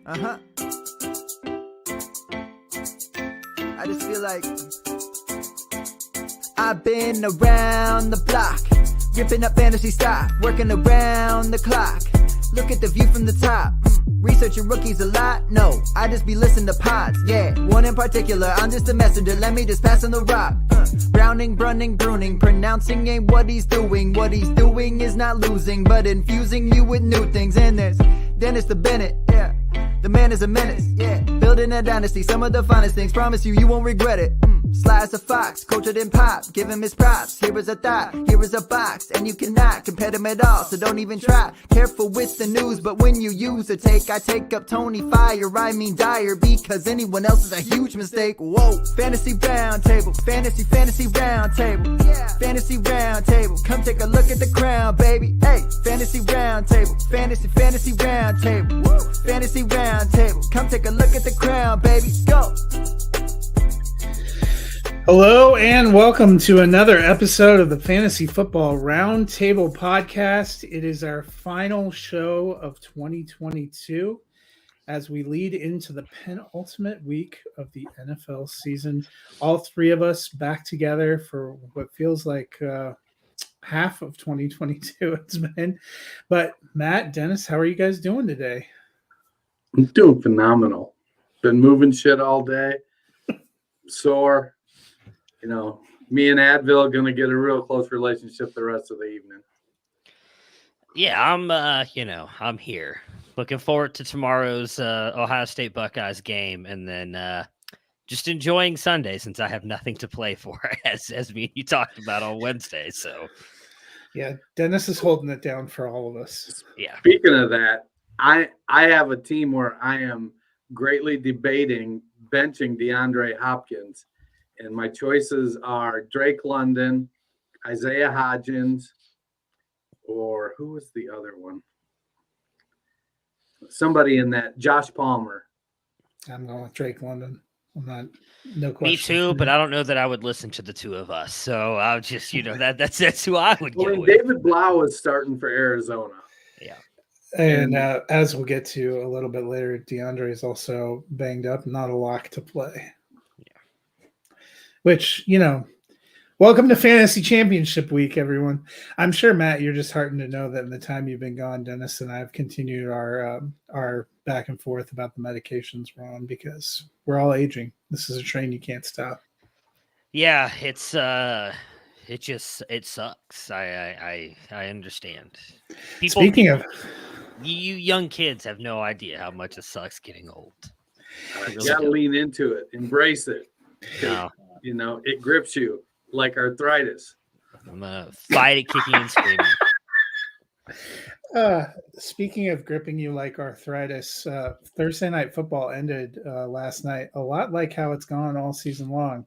I just feel like I've been around the block, ripping up fantasy stock, working around the clock. Look at the view from the top. Researching rookies a lot? No, I just be listening to pods. Yeah, one in particular, I'm just a messenger. Let me just pass on the rock. Browning, brunning, pruning, pronouncing ain't what he's doing. What he's doing is not losing, but infusing you with new things. And there's Dennis the Bennett, yeah. The man is a menace, yeah. Building a dynasty, some of the finest things. Promise you, you won't regret it. Sly as a fox, cultured in pop. Give him his props. Here is a thought, here is a box, and you cannot compare them at all. So don't even try. Careful with the news, but when you use a take, I take up Tony Fire. I mean Dyer, because anyone else is a huge mistake. Whoa, fantasy round table, fantasy round table, yeah. Fantasy round table. Come take a look at the crown, baby. Hey, fantasy round table, fantasy round table, woo. Fantasy round table. Come take a look at the crown, baby. Go. Hello and welcome to another episode of the Fantasy Football Roundtable Podcast. It is our final show of 2022 as we lead into the penultimate week of the NFL season. All three of us back together for what feels like half of 2022 it's been. But Matt, Dennis, how are you guys doing today? I'm doing phenomenal. Been moving shit all day. Sore. You know, me and Advil are going to get a real close relationship the rest of the evening. Yeah, I'm here. Looking forward to tomorrow's Ohio State Buckeyes game, and then just enjoying Sunday since I have nothing to play for, as me and you talked about on Wednesday. So, yeah, Dennis is holding it down for all of us. Yeah. Speaking of that, I have a team where I am greatly debating benching DeAndre Hopkins. And my choices are Drake London, Isaiah Hodgins, or who was the other one? Somebody in that, Josh Palmer. I'm going with Drake London. No question. Me too, but I don't know that I would listen to the two of us. So I'll just, that's who I would go with. David Blau is starting for Arizona. Yeah. And as we'll get to a little bit later, DeAndre is also banged up, not a lock to play. Which, welcome to Fantasy Championship Week, everyone. I'm sure, Matt, you're just heartened to know that in the time you've been gone, Dennis and I have continued our back and forth about the medications we're on because we're all aging. This is a train you can't stop. Yeah, it sucks. I understand. Speaking of, you young kids have no idea how much it sucks getting old. You gotta lean into it, embrace it. No. It grips you like arthritis. I'm going to fight it kicking and screaming. Speaking of gripping you like arthritis, Thursday Night Football ended last night, a lot like how it's gone all season long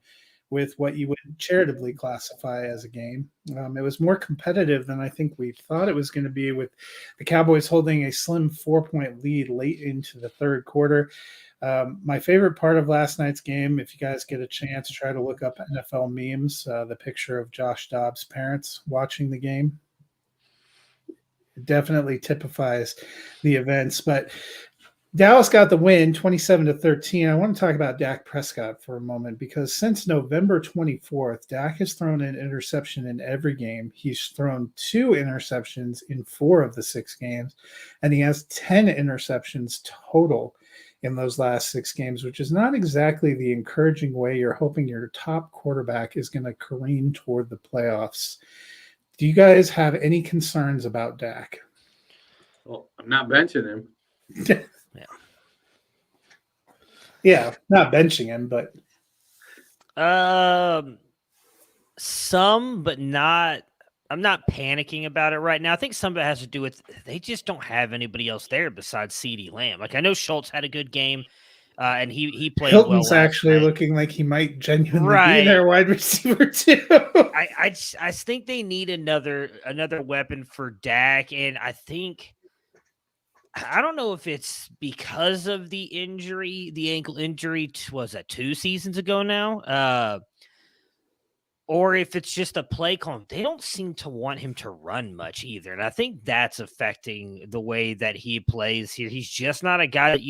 with what you would charitably classify as a game. It was more competitive than I think we thought it was going to be, with the Cowboys holding a slim 4-point lead late into the third quarter. My favorite part of last night's game, if you guys get a chance, try to look up NFL memes, the picture of Josh Dobbs' parents watching the game. It definitely typifies the events, but Dallas got the win 27-13. I want to talk about Dak Prescott for a moment because since November 24th, Dak has thrown an interception in every game. He's thrown 2 interceptions in 4 of the 6 games, and he has 10 interceptions total in those last 6 games, which is not exactly the encouraging way you're hoping your top quarterback is going to careen toward the playoffs. Do you guys have any concerns about Dak? Well, I'm not benching him. Yeah, not benching him, but some, but not. I'm not panicking about it right now. I think some of it has to do with they just don't have anybody else there besides CeeDee Lamb. Like, I know Schultz had a good game, and he played Hilton's well. Actually looking like he might genuinely be their wide receiver too. I think they need another weapon for Dak, and I don't know if it's because of the injury, the ankle injury was that 2 seasons ago now. or if it's just a play call, they don't seem to want him to run much either. And I think that's affecting the way that he plays here. He's just not a guy that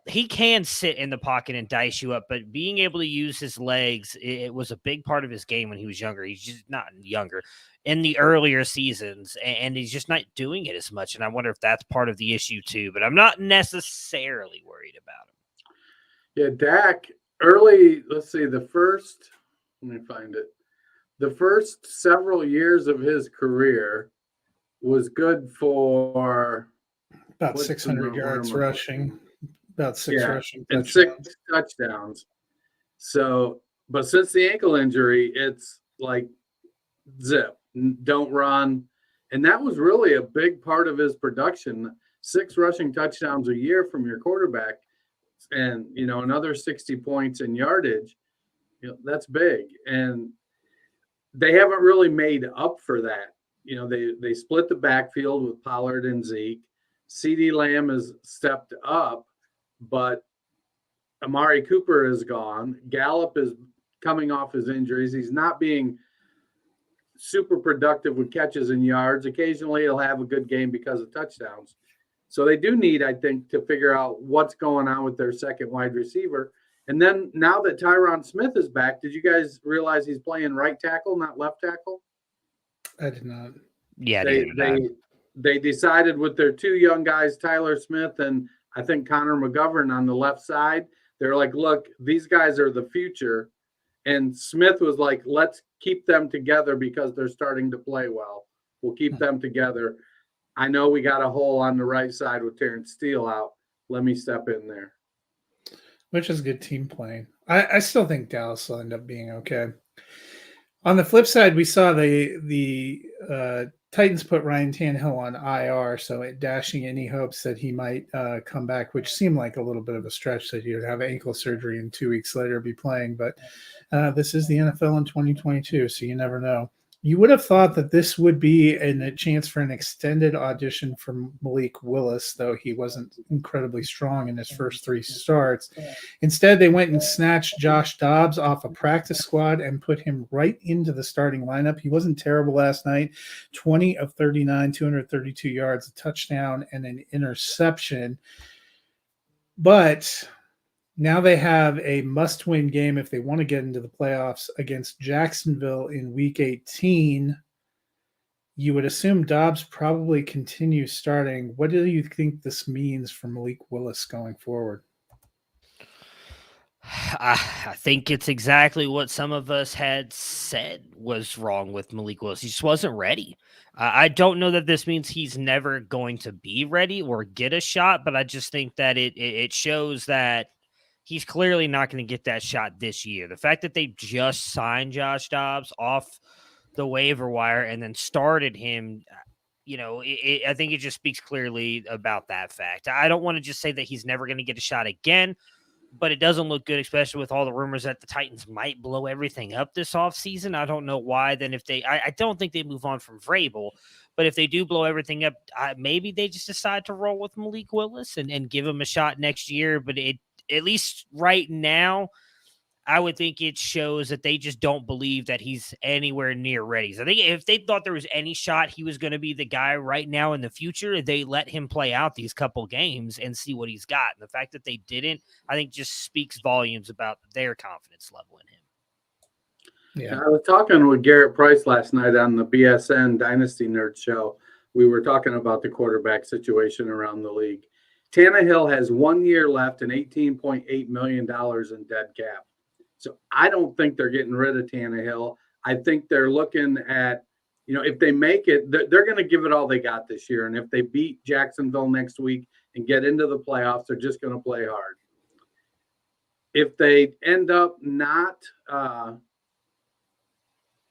he can sit in the pocket and dice you up, but being able to use his legs, it was a big part of his game when he was younger. He's just not younger in the earlier seasons, and he's just not doing it as much. And I wonder if that's part of the issue too, but I'm not necessarily worried about him. Yeah, Dak early, let's see, let me find it. The first several years of his career was good for About 600 yards rushing, about six rushing and touchdowns. 6 touchdowns. So, but since the ankle injury, it's like zip, don't run. And that was really a big part of his production. 6 rushing touchdowns a year from your quarterback and, another 60 points in yardage. That's big. And they haven't really made up for that. They split the backfield with Pollard and Zeke. CeeDee Lamb has stepped up, but Amari Cooper is gone. Gallup is coming off his injuries. He's not being super productive with catches and yards. Occasionally he'll have a good game because of touchdowns. So they do need, I think, to figure out what's going on with their second wide receiver. And then now that Tyron Smith is back, did you guys realize he's playing right tackle, not left tackle? I did not. Yeah, they decided with their 2 young guys, Tyler Smith and I think Connor McGovern on the left side, they're like, look, these guys are the future. And Smith was like, let's keep them together because they're starting to play well. We'll keep them together. I know we got a hole on the right side with Terrence Steele out. Let me step in there. Which is good team playing. I still think Dallas will end up being okay. On the flip side, we saw the Titans put Ryan Tannehill on IR, so dashing any hopes that he might come back, which seemed like a little bit of a stretch that he would have ankle surgery and 2 weeks later be playing. But this is the NFL in 2022, so you never know. You would have thought that this would be a chance for an extended audition for Malik Willis, though he wasn't incredibly strong in his first 3 starts. Instead, they went and snatched Josh Dobbs off a practice squad and put him right into the starting lineup. He wasn't terrible last night. 20 of 39, 232 yards, a touchdown, and an interception. But now they have a must-win game if they want to get into the playoffs against Jacksonville in Week 18. You would assume Dobbs probably continues starting. What do you think this means for Malik Willis going forward? I think it's exactly what some of us had said was wrong with Malik Willis. He just wasn't ready. I don't know that this means he's never going to be ready or get a shot, but I just think that it shows that he's clearly not going to get that shot this year. The fact that they just signed Josh Dobbs off the waiver wire and then started him, I think it just speaks clearly about that fact. I don't want to just say that he's never going to get a shot again, but it doesn't look good, especially with all the rumors that the Titans might blow everything up this offseason. I don't know why. Then if I don't think they move on from Vrabel, but if they do blow everything up, maybe they just decide to roll with Malik Willis and give him a shot next year. But at least right now, I would think it shows that they just don't believe that he's anywhere near ready. So I think if they thought there was any shot he was going to be the guy right now in the future, they let him play out these couple games and see what he's got. And the fact that they didn't, I think just speaks volumes about their confidence level in him. Yeah, I was talking with Garrett Price last night on the BSN Dynasty Nerd Show. We were talking about the quarterback situation around the league. Tannehill has 1 year left and $18.8 million in dead cap. So I don't think they're getting rid of Tannehill. I think they're looking at, if they make it, they're going to give it all they got this year. And if they beat Jacksonville next week and get into the playoffs, they're just going to play hard. If they end up not,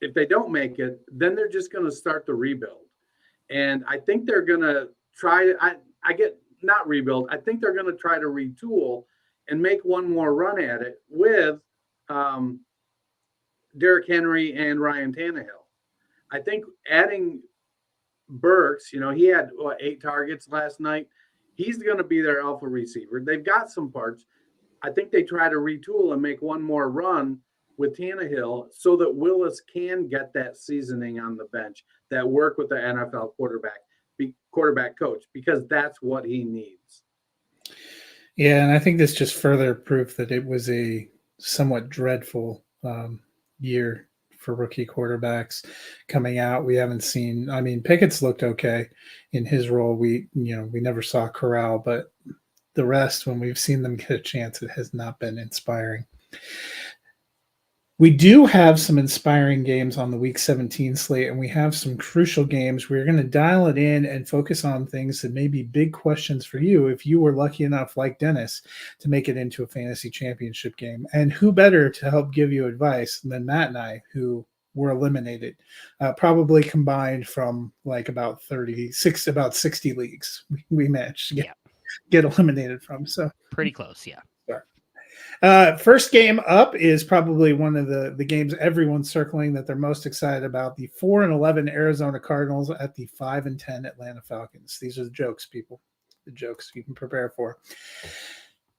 if they don't make it, then they're just going to start the rebuild. And I think they're going to try, not rebuild. I think they're going to try to retool and make one more run at it with Derrick Henry and Ryan Tannehill. I think adding Burks, he had 8 targets last night. He's going to be their alpha receiver. They've got some parts. I think they try to retool and make one more run with Tannehill so that Willis can get that seasoning on the bench, that work with the NFL quarterback coach, because that's what he needs. Yeah, and I think this just further proof that it was a somewhat dreadful year for rookie quarterbacks coming out. We haven't seen. I mean, Pickett's looked okay in his role. We never saw Corral, but the rest, when we've seen them get a chance, it has not been inspiring. We do have some inspiring games on the Week 17 slate, and we have some crucial games. We're going to dial it in and focus on things that may be big questions for you if you were lucky enough, like Dennis, to make it into a fantasy championship game. And who better to help give you advice than Matt and I, who were eliminated, probably combined from like about 60 leagues we managed to get eliminated from. So pretty close, yeah. First game up is probably one of the games everyone's circling that they're most excited about. The 4-11 Arizona Cardinals at the 5-10 Atlanta Falcons. These are the jokes, people. The jokes you can prepare for.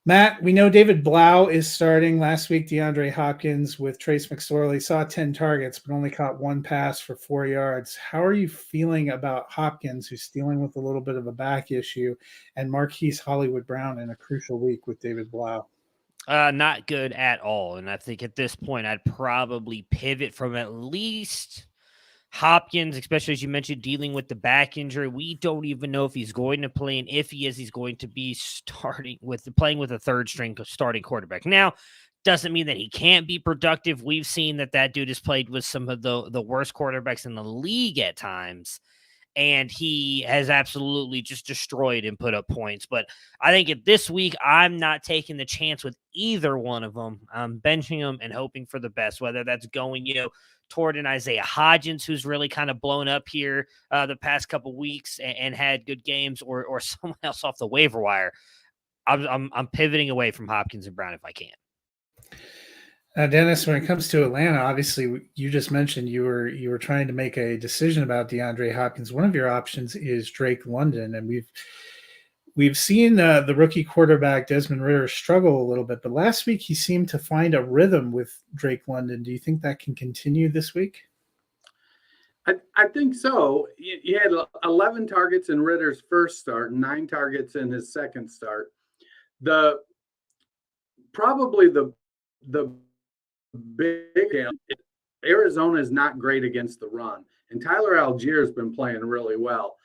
Matt, we know David Blau is starting. Last week, DeAndre Hopkins with Trace McSorley saw 10 targets, but only caught one pass for 4 yards. How are you feeling about Hopkins, who's dealing with a little bit of a back issue, and Marquise Hollywood Brown in a crucial week with David Blau? Not good at all. And I think at this point, I'd probably pivot from at least Hopkins, especially as you mentioned, dealing with the back injury. We don't even know if he's going to play, and if he is, he's going to be playing with a third string starting quarterback. Now, doesn't mean that he can't be productive. We've seen that dude has played with some of the worst quarterbacks in the league at times, and he has absolutely just destroyed and put up points. But I think at this week, I'm not taking the chance with either one of them. I'm benching them and hoping for the best, whether that's going, toward an Isaiah Hodgins, who's really kind of blown up here the past couple weeks and had good games, or someone else off the waiver wire. I'm pivoting away from Hopkins and Brown if I can. Dennis, when it comes to Atlanta, obviously you just mentioned you were trying to make a decision about DeAndre Hopkins. One of your options is Drake London, and we've seen the rookie quarterback Desmond Ridder struggle a little bit, but last week he seemed to find a rhythm with Drake London. Do you think that can continue this week? I think so. He had 11 targets in Ridder's first start, 9 targets in his second start. Probably the big deal, Arizona is not great against the run, and Tyler Algier has been playing really well.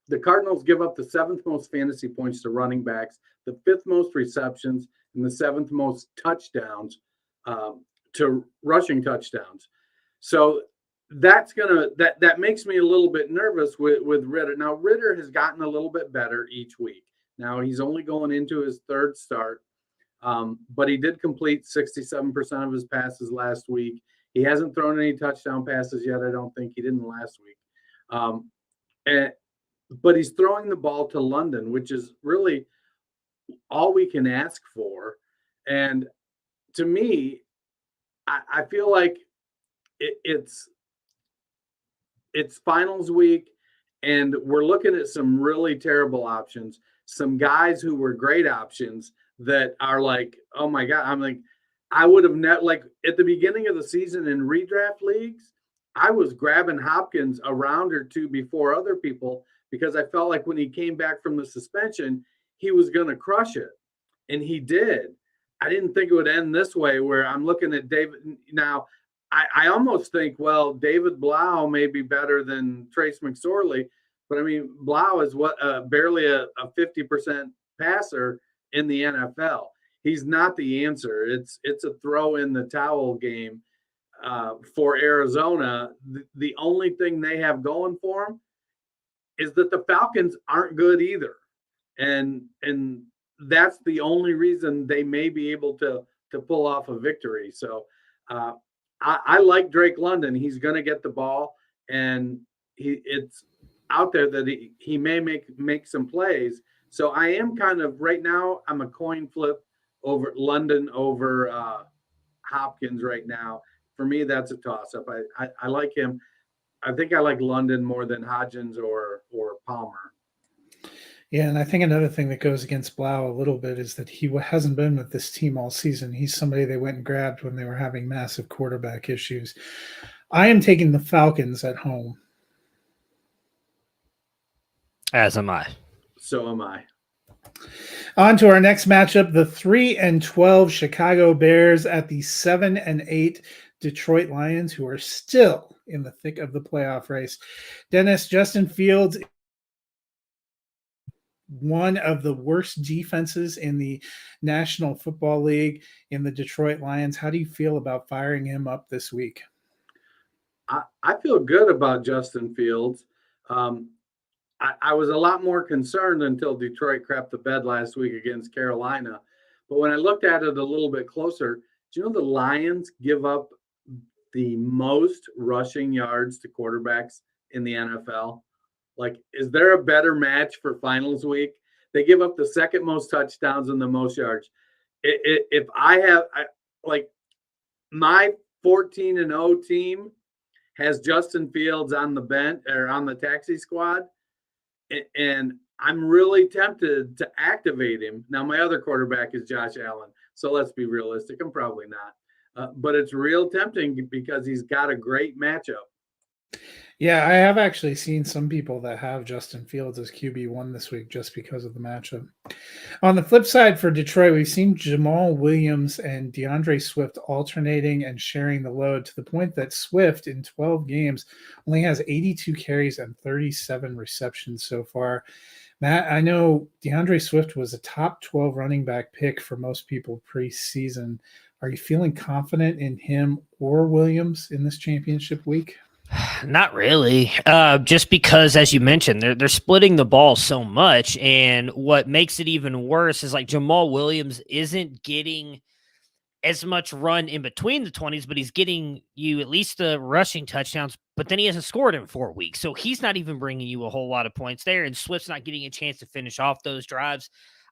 The Cardinals give up the 7th most fantasy points to running backs, the 5th most receptions, and the 7th most touchdowns to rushing touchdowns. So that makes me a little bit nervous with Ridder. Now Ridder has gotten a little bit better each week. Now he's only going into his 3rd start. But he did complete 67% of his passes last week. He hasn't thrown any touchdown passes yet. I don't think he didn't last week. But he's throwing the ball to London, which is really all we can ask for. And to me, I feel like it's finals week, and we're looking at some really terrible options, some guys who were great options that are like, oh my God, I'm like, I would have like at the beginning of the season in redraft leagues, I was grabbing Hopkins a round or two before other people because I felt like when he came back from the suspension, he was going to crush it. And he did. I didn't think it would end this way, where I'm looking at David. Now, I almost think, well, David Blau may be better than Trace McSorley, but I mean, Blau is barely a 50% passer in the NFL. He's not the answer. It's a throw in the towel game for Arizona. The only thing they have going for them is that the Falcons aren't good either. And that's the only reason they may be able to pull off a victory. So I like Drake London. He's going to get the ball, and it's out there that he may make some plays. So I am kind of right now, I'm a coin flip over London over Hopkins right now. For me, that's a toss-up. I like him. I think I like London more than Hodgins or Palmer. Yeah, and I think another thing that goes against Blau a little bit is that he hasn't been with this team all season. He's somebody they went and grabbed when they were having massive quarterback issues. I am taking the Falcons at home. As am I. So am I. On to our next matchup, the 3-12 Chicago Bears at the 7-8 Detroit Lions, who are still in the thick of the playoff race. Dennis, Justin Fields, one of the worst defenses in the National Football League in the Detroit Lions. How do you feel about firing him up this week? I feel good about Justin Fields. I was a lot more concerned until Detroit crapped the bed last week against Carolina. But when I looked at it a little bit closer, do you know the Lions give up the most rushing yards to quarterbacks in the NFL? Like, is there a better match for finals week? They give up the second most touchdowns and the most yards. If my 14-0 team has Justin Fields on the bench or on the taxi squad, and I'm really tempted to activate him. Now, my other quarterback is Josh Allen, so let's be realistic. I'm probably not. But it's real tempting because he's got a great matchup. Yeah, I have actually seen some people that have Justin Fields as QB1 this week just because of the matchup. On the flip side for Detroit, we've seen Jamal Williams and DeAndre Swift alternating and sharing the load to the point that Swift in 12 games only has 82 carries and 37 receptions so far. Matt, I know DeAndre Swift was a top 12 running back pick for most people preseason. Are you feeling confident in him or Williams in this championship week? Not really. Just because, as you mentioned, they're splitting the ball so much, and what makes it even worse is like Jamal Williams isn't getting as much run in between the 20s, but he's getting you at least the rushing touchdowns, but then he hasn't scored in 4 weeks. So he's not even bringing you a whole lot of points there, and Swift's not getting a chance to finish off those drives.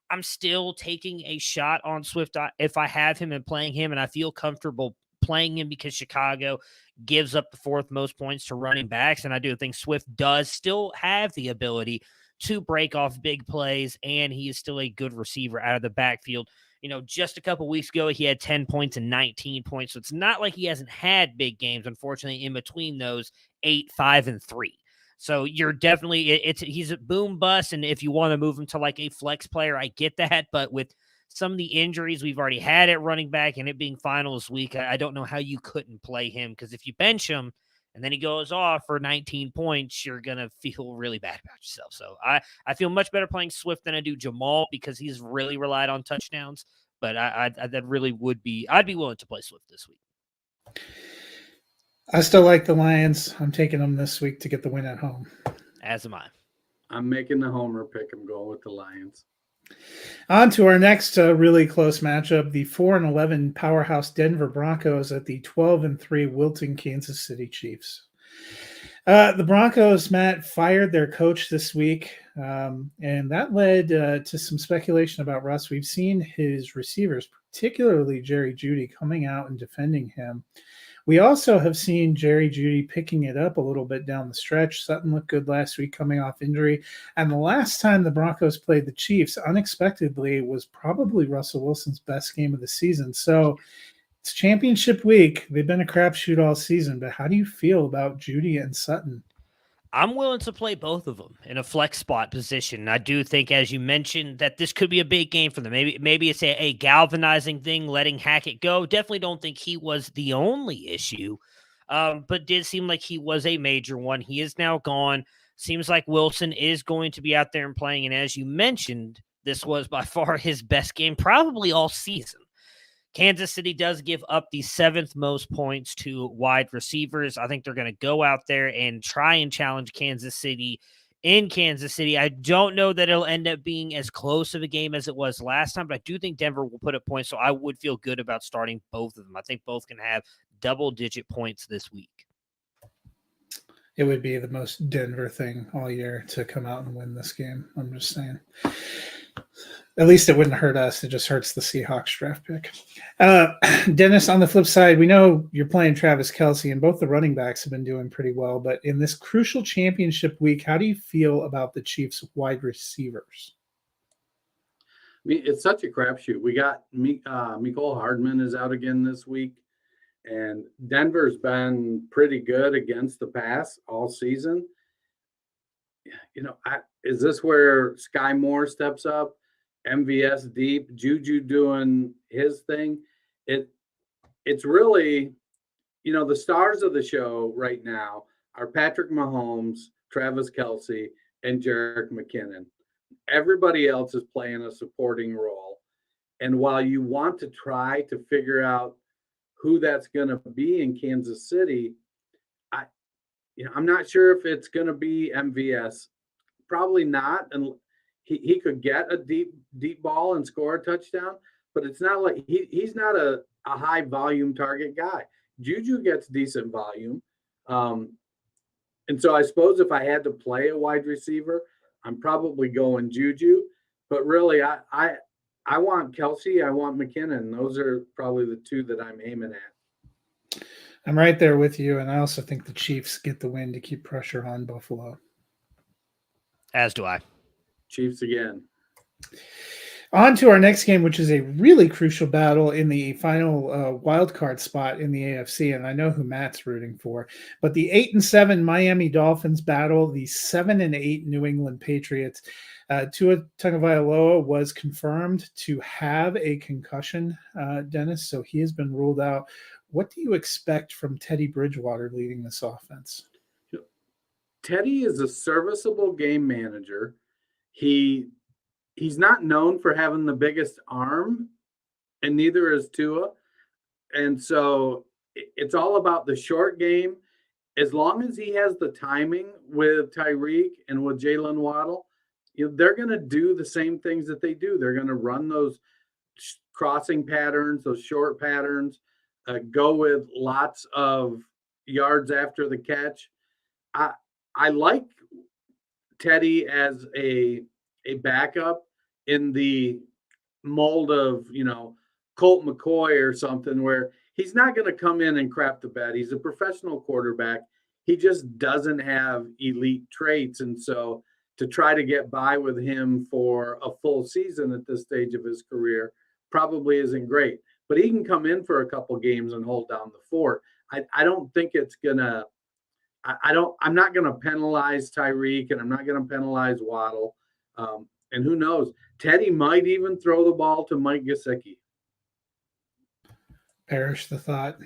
I'm still taking a shot on Swift if I have him and playing him, and I feel comfortable playing him because Chicago gives up the fourth most points to running backs. And I do think Swift does still have the ability to break off big plays, and he is still a good receiver out of the backfield. You know, just a couple weeks ago, he had 10 points and 19 points. So it's not like he hasn't had big games, unfortunately, in between those 8, 5, and 3. So you're definitely, he's a boom bust. And if you want to move him to like a flex player, I get that. But with some of the injuries we've already had at running back and it being finals week, I don't know how you couldn't play him, because if you bench him and then he goes off for 19 points, you're going to feel really bad about yourself. So I feel much better playing Swift than I do Jamal, because he's really relied on touchdowns. But that really would be, I'd be willing to play Swift this week. I still like the Lions. I'm taking them this week to get the win at home. As am I. I'm making the homer pick. I'm going with the Lions. On to our next really close matchup, the 4-11 powerhouse Denver Broncos at the 12-3 wilting Kansas City Chiefs. The Broncos, Matt, fired their coach this week, and that led to some speculation about Russ. We've seen his receivers, particularly Jerry Jeudy, coming out and defending him. We also have seen Jerry Jeudy picking it up a little bit down the stretch. Sutton looked good last week coming off injury. And the last time the Broncos played the Chiefs, unexpectedly, was probably Russell Wilson's best game of the season. So it's championship week. They've been a crapshoot all season. But how do you feel about Jeudy and Sutton? I'm willing to play both of them in a flex spot position. I do think, as you mentioned, that this could be a big game for them. Maybe it's a galvanizing thing, letting Hackett go. Definitely don't think he was the only issue, but did seem like he was a major one. He is now gone. Seems like Wilson is going to be out there and playing. And as you mentioned, this was by far his best game, probably all season. Kansas City does give up the 7th most points to wide receivers. I think they're going to go out there and try and challenge Kansas City in Kansas City. I don't know that it'll end up being as close of a game as it was last time, but I do think Denver will put up points, so I would feel good about starting both of them. I think both can have double-digit points this week. It would be the most Denver thing all year to come out and win this game. I'm just saying. At least it wouldn't hurt us. It just hurts the Seahawks draft pick. Dennis, on the flip side, we know you're playing Travis Kelce, and both the running backs have been doing pretty well. But in this crucial championship week, how do you feel about the Chiefs' wide receivers? I mean, it's such a crapshoot. We got Mecole Hardman is out again this week, and Denver's been pretty good against the pass all season. Is this where Sky Moore steps up? MVS deep, Juju doing his thing. It's really, the stars of the show right now are Patrick Mahomes, Travis Kelce, and Jerick McKinnon. Everybody else is playing a supporting role. And while you want to try to figure out who that's going to be in Kansas City, I'm not sure if it's going to be MVS. Probably not. And he could get a deep ball and score a touchdown, but it's not like he's not a high volume target guy. Juju gets decent volume. And so I suppose if I had to play a wide receiver, I'm probably going Juju. But really, I want Kelce, I want McKinnon. Those are probably the two that I'm aiming at. I'm right there with you, and I also think the Chiefs get the win to keep pressure on Buffalo. As do I. Chiefs again. On to our next game, which is a really crucial battle in the final wild card spot in the AFC, and I know who Matt's rooting for. But the 8-7 Miami Dolphins battle the 7-8 New England Patriots. Tua Tagovailoa was confirmed to have a concussion, Dennis, so he has been ruled out. What do you expect from Teddy Bridgewater leading this offense? Teddy is a serviceable game manager. He's not known for having the biggest arm, and neither is Tua. And so it's all about the short game. As long as he has the timing with Tyreek and with Jalen Waddle, they're going to do the same things that they do. They're going to run those crossing patterns, those short patterns, go with lots of yards after the catch. I like Teddy as a backup in the mold of, Colt McCoy or something, where he's not going to come in and crap the bed. He's a professional quarterback. He just doesn't have elite traits. And so to try to get by with him for a full season at this stage of his career probably isn't great. But he can come in for a couple games and hold down the fort. I don't think it's going to – I'm not going to penalize Tyreek, and I'm not going to penalize Waddle. And who knows? Teddy might even throw the ball to Mike Gesicki. Perish the thought.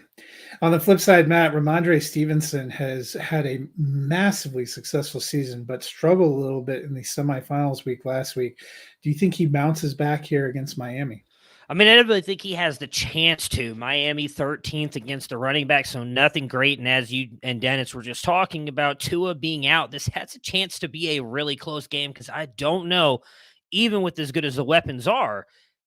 On the flip side, Matt, Ramondre Stevenson has had a massively successful season, but struggled a little bit in the semifinals week last week. Do you think he bounces back here against Miami? I mean, I don't really think he has the chance to. Miami 13th against the running back, so nothing great. And as you and Dennis were just talking about Tua being out, this has a chance to be a really close game because I don't know, even with as good as the weapons are,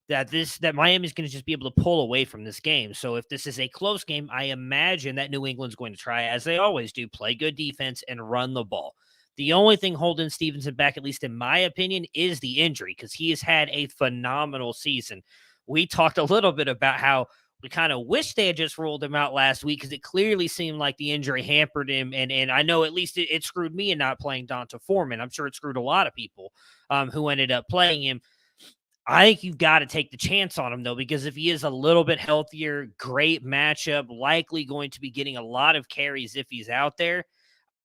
that Miami's going to just be able to pull away from this game. So if this is a close game, I imagine that New England's going to try, as they always do, play good defense and run the ball. The only thing holding Stevenson back, at least in my opinion, is the injury because he has had a phenomenal season. We talked a little bit about how we kind of wish they had just ruled him out last week because it clearly seemed like the injury hampered him. And I know at least it screwed me in not playing D'Onta Foreman. I'm sure it screwed a lot of people who ended up playing him. I think you've got to take the chance on him, though, because if he is a little bit healthier, great matchup, likely going to be getting a lot of carries if he's out there.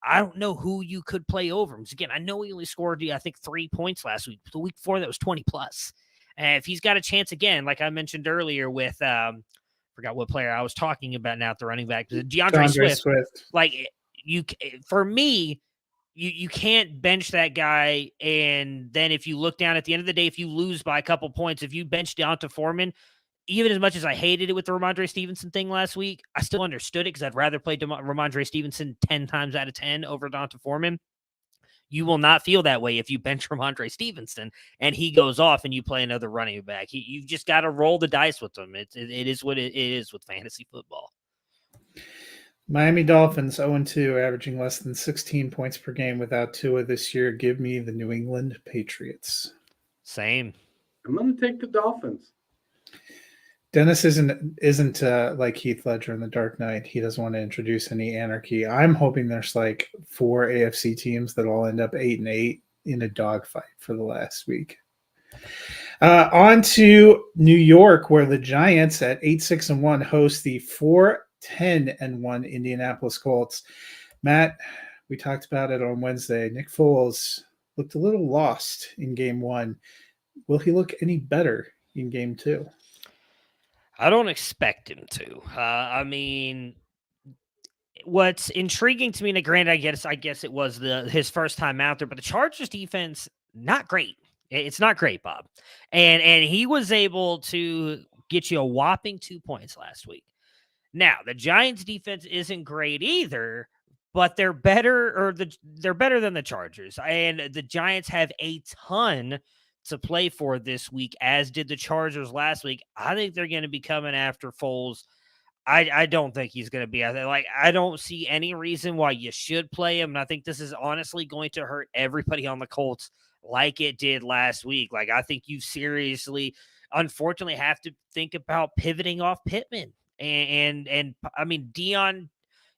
I don't know who you could play over him. Again, I know he only scored, I think, 3 points last week. The week before that was 20 plus. And if he's got a chance again, like I mentioned earlier with, forgot what player I was talking about now at the running back, DeAndre Swift. Like for me, you can't bench that guy. And then if you look down at the end of the day, if you lose by a couple points, if you bench D'Onta Foreman, even as much as I hated it with the Ramondre Stevenson thing last week, I still understood it because I'd rather play Ramondre Stevenson 10 times out of 10 over D'Onta Foreman. You will not feel that way if you bench Ramondre Stevenson and he goes off and you play another running back. You've just got to roll the dice with them. It is what it is with fantasy football. Miami Dolphins 0-2, averaging less than 16 points per game without Tua this year. Give me the New England Patriots. Same. I'm going to take the Dolphins. Dennis isn't like Heath Ledger in The Dark Knight. He doesn't want to introduce any anarchy. I'm hoping there's like 4 AFC teams that all end up 8-8 in a dogfight for the last week. On to New York, where the Giants at 8-6-1 host the 4-10-1 Indianapolis Colts. Matt, we talked about it on Wednesday. Nick Foles looked a little lost in game 1. Will he look any better in game 2? I don't expect him to. I mean, what's intriguing to me, and granted, I guess it was his first time out there, but the Chargers defense, not great. It's not great, Bob. And he was able to get you a whopping 2 points last week. Now, the Giants defense isn't great either, but they're better than the Chargers. And the Giants have a ton to play for this week, as did the Chargers last week. I think they're going to be coming after Foles. I don't think he's going to be out there. Like, I don't see any reason why you should play him. And I think this is honestly going to hurt everybody on the Colts like it did last week. Like, I think you seriously, unfortunately, have to think about pivoting off Pittman. And I mean,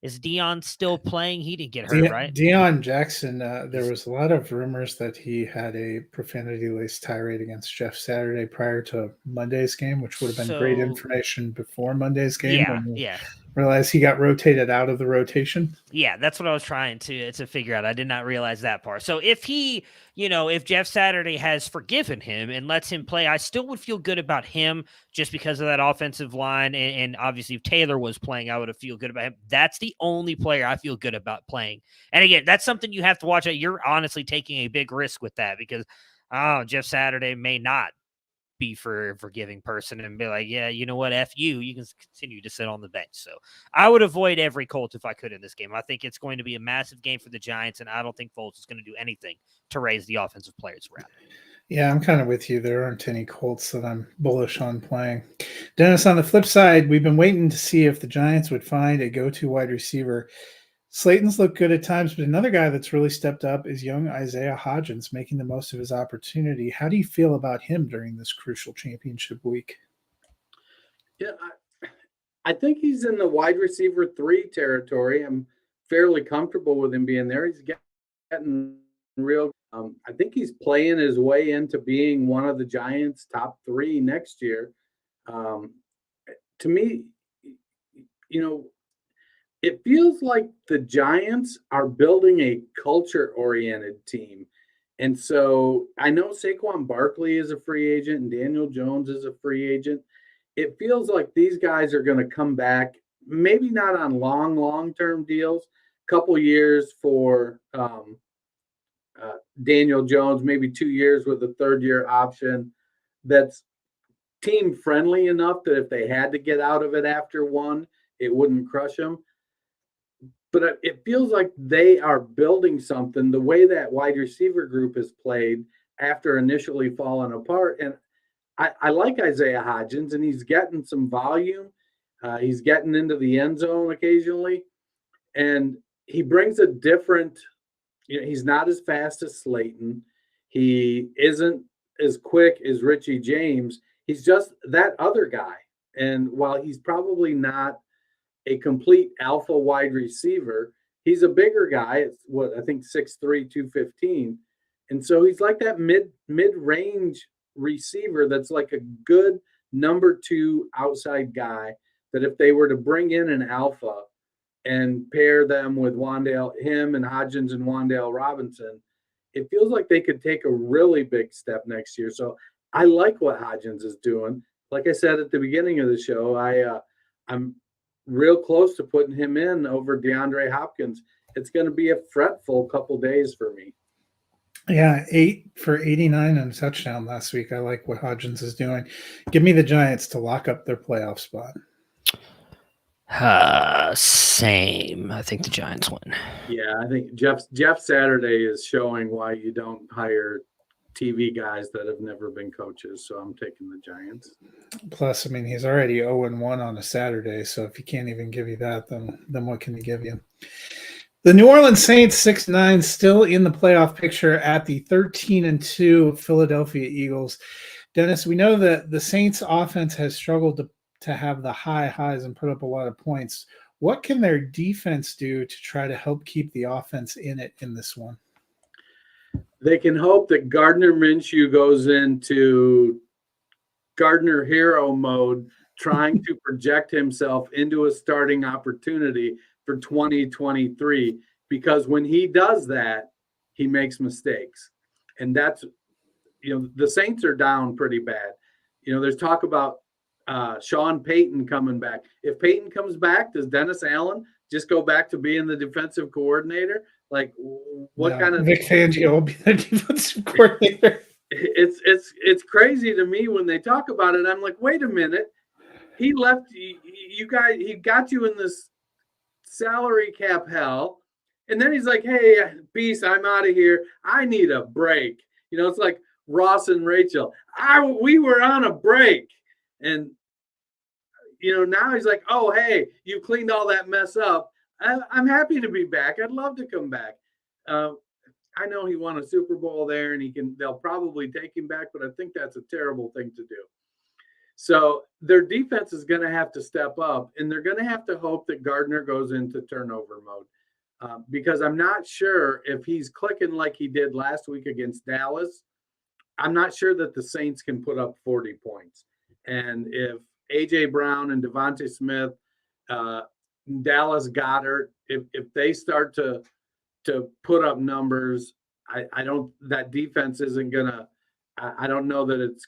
is Deion still playing? He didn't get hurt, right? Deion Jackson, there was a lot of rumors that he had a profanity-laced tirade against Jeff Saturday prior to Monday's game, which would have been great information before Monday's game. Yeah. Realize he got rotated out of the rotation. Yeah, that's what I was trying to figure out. I did not realize that part. So if he, if Jeff Saturday has forgiven him and lets him play, I still would feel good about him just because of that offensive line. And obviously if Taylor was playing, I would have feel good about him. That's the only player I feel good about playing. And again, that's something you have to watch. You're honestly taking a big risk with that because Jeff Saturday may not be for a forgiving person and be like, yeah, you know what, F you can continue to sit on the bench. So I would avoid every Colt if I could in this game. I think it's going to be a massive game for the Giants, and I don't think Foles is going to do anything to raise the offensive players around. Yeah, I'm kind of with you. There aren't any Colts that I'm bullish on playing. Dennis, on the flip side, we've been waiting to see if the Giants would find a go-to wide receiver. Slayton's looked good at times, but another guy that's really stepped up is young Isaiah Hodgins, making the most of his opportunity. How do you feel about him during this crucial championship week? Yeah, I think he's in the wide receiver 3 territory. I'm fairly comfortable with him being there. He's getting real. I think he's playing his way into being one of the Giants' top 3 next year. To me, it feels like the Giants are building a culture-oriented team. And so I know Saquon Barkley is a free agent and Daniel Jones is a free agent. It feels like these guys are going to come back, maybe not on long-term deals, couple years for Daniel Jones, maybe 2 years with a third-year option that's team-friendly enough that if they had to get out of it after one, it wouldn't crush them. But it feels like they are building something the way that wide receiver group has played after initially falling apart. And I like Isaiah Hodgins, and he's getting some volume. He's getting into the end zone occasionally. And he brings a different, he's not as fast as Slayton. He isn't as quick as Richie James. He's just that other guy. And while he's probably not a complete alpha wide receiver, he's a bigger guy. It's I think 6'3", 215. And so he's like that mid-range receiver that's like a good number 2 outside guy that if they were to bring in an alpha and pair them with him and Hodgins and Wan'Dale Robinson, it feels like they could take a really big step next year. So I like what Hodgins is doing. Like I said at the beginning of the show, I'm real close to putting him in over DeAndre Hopkins. It's going to be a fretful couple days for me. Yeah, 8 for 89 and a touchdown last week. I like what Hodgins is doing. Give me the Giants to lock up their playoff spot. Same. I think the Giants win. Yeah, I think Jeff Saturday is showing why you don't hire TV guys that have never been coaches. So I'm taking the Giants. Plus, I mean, he's already 0-1 on a Saturday. So if he can't even give you that, then what can he give you? The New Orleans Saints 6-9 still in the playoff picture at the 13-2 Philadelphia Eagles. Dennis, we know that the Saints offense has struggled to have the high highs and put up a lot of points. What can their defense do to try to help keep the offense in it in this one? They can hope that Gardner Minshew goes into Gardner hero mode, trying to project himself into a starting opportunity for 2023, because when he does that, he makes mistakes. And that's, the Saints are down pretty bad. There's talk about Sean Payton coming back. If Payton comes back, does Dennis Allen just go back to being the defensive coordinator? Like, what kind of Vic Fangio will be the defensive coordinator? It's crazy to me when they talk about it. I'm like, wait a minute. He left you guys. He got you in this salary cap hell, and then he's like, "Hey, peace. I'm out of here. I need a break." It's like Ross and Rachel. We were on a break, and now he's like, "Oh, hey, you cleaned all that mess up. I'm happy to be back. I'd love to come back." I know he won a Super Bowl there, and they'll probably take him back, but I think that's a terrible thing to do. So their defense is going to have to step up, and they're going to have to hope that Gardner goes into turnover mode, because I'm not sure if he's clicking like he did last week against Dallas. I'm not sure that the Saints can put up 40 points. And if A.J. Brown and Devontae Smith, Dallas Goedert, if they start to put up numbers, that defense isn't gonna, I don't know that it's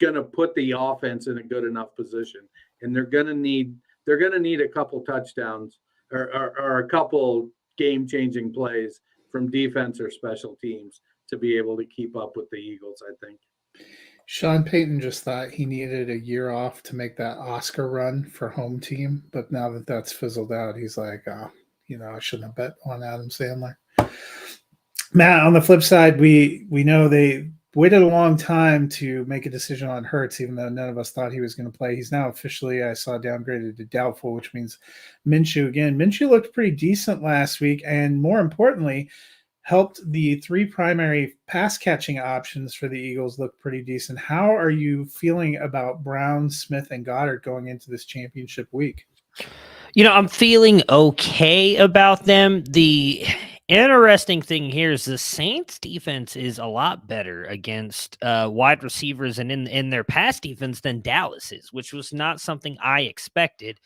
gonna put the offense in a good enough position. And they're gonna need a couple touchdowns or a couple game-changing plays from defense or special teams to be able to keep up with the Eagles, I think. Sean Payton just thought he needed a year off to make that Oscar run for home team, but now that that's fizzled out, he's like, I shouldn't have bet on Adam Sandler. Matt, on the flip side, we know they waited a long time to make a decision on Hurts, even though none of us thought he was going to play. He's now officially, I saw, downgraded to doubtful, which means Minshew again. Minshew looked pretty decent last week, and more importantly, helped the three primary pass catching options for the Eagles look pretty decent. How are you feeling about Brown, Smith, and Goddard going into this championship week? I'm feeling okay about them. The interesting thing here is the Saints defense is a lot better against wide receivers and in their pass defense than Dallas is, which was not something I expected.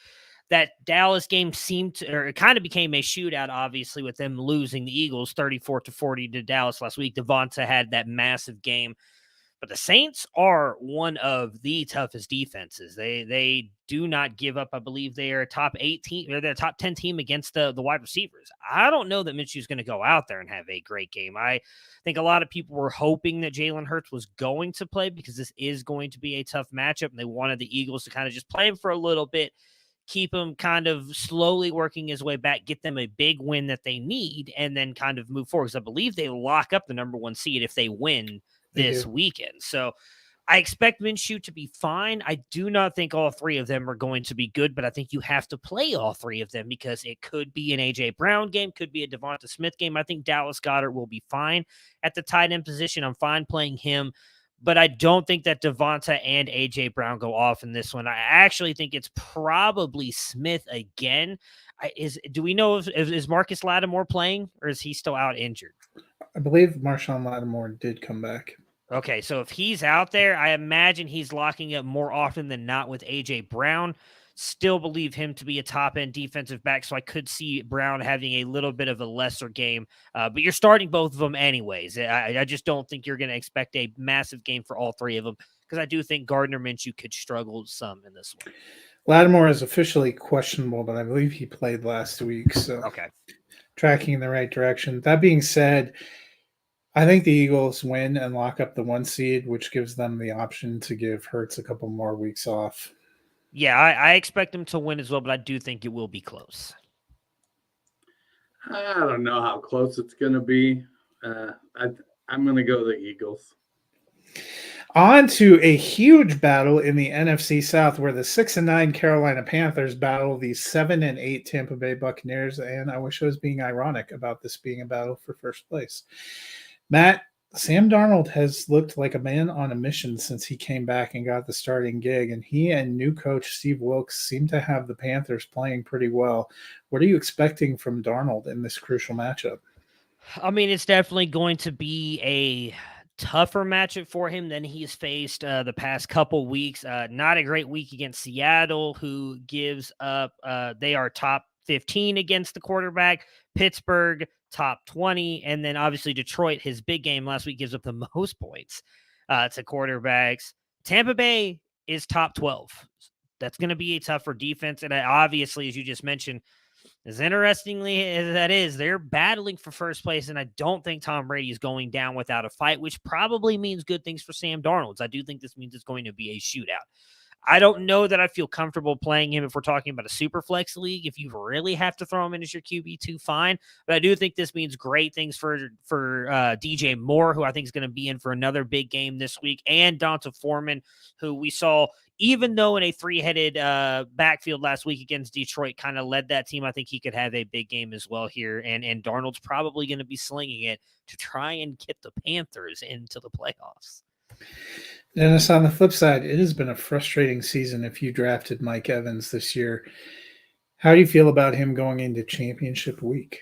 That Dallas game it kind of became a shootout, obviously, with them losing the Eagles 34-40 to Dallas last week. Devonta had that massive game. But the Saints are one of the toughest defenses. They do not give up. I believe they are a top 18 or they're a top 10 team against the wide receivers. I don't know that Minshew's going to go out there and have a great game. I think a lot of people were hoping that Jalen Hurts was going to play because this is going to be a tough matchup, and they wanted the Eagles to kind of just play him for a little bit, keep him kind of slowly working his way back, get them a big win that they need, and then kind of move forward. Because I believe they lock up the number one seed if they win this weekend. So I expect Minshew to be fine. I do not think all three of them are going to be good, but I think you have to play all three of them because it could be an A.J. Brown game, could be a Devonta Smith game. I think Dallas Goedert will be fine at the tight end position. I'm fine playing him, but I don't think that Devonta and A.J. Brown go off in this one. I actually think it's probably Smith again. Do we know if is Marcus Lattimore playing, or is he still out injured? I believe Marshawn Lattimore did come back. Okay, so if he's out there, I imagine he's locking up more often than not with A.J. Brown. Still believe him to be a top-end defensive back, so I could see Brown having a little bit of a lesser game. But you're starting both of them anyways. I just don't think you're going to expect a massive game for all three of them because I do think Gardner Minshew could struggle some in this one. Lattimore is officially questionable, but I believe he played last week, so okay, tracking in the right direction. That being said, I think the Eagles win and lock up the 1 seed, which gives them the option to give Hurts a couple more weeks off. Yeah, I expect them to win as well, but I do think it will be close. I don't know how close it's going to be. I'm going to go the Eagles. On to a huge battle in the NFC South where the 6-9 Carolina Panthers battle the 7-8 Tampa Bay Buccaneers. And I wish I was being ironic about this being a battle for first place. Matt, Sam Darnold has looked like a man on a mission since he came back and got the starting gig, and he and new coach Steve Wilkes seem to have the Panthers playing pretty well. What are you expecting from Darnold in this crucial matchup? I mean, it's definitely going to be a tougher matchup for him than he's faced the past couple weeks. Not a great week against Seattle, who gives up, they are top 15 against the quarterback. Pittsburgh, top 20. And then obviously Detroit, his big game last week, gives up the most points to quarterbacks. Tampa Bay is top 12. That's going to be a tougher defense. And obviously, as you just mentioned, as interestingly as that is, they're battling for first place, and I don't think Tom Brady is going down without a fight, which probably means good things for Sam Darnold. I do think this means it's going to be a shootout. I don't know that I feel comfortable playing him if we're talking about a super flex league. If you really have to throw him in as your QB2, fine. But I do think this means great things for DJ Moore, who I think is going to be in for another big game this week, and Donta Foreman, who we saw, even though in a three-headed backfield last week against Detroit, kind of led that team. I think he could have a big game as well here. And Darnold's probably going to be slinging it to try and get the Panthers into the playoffs. Dennis, on the flip side, it has been a frustrating season if you drafted Mike Evans this year. How do you feel about him going into championship week?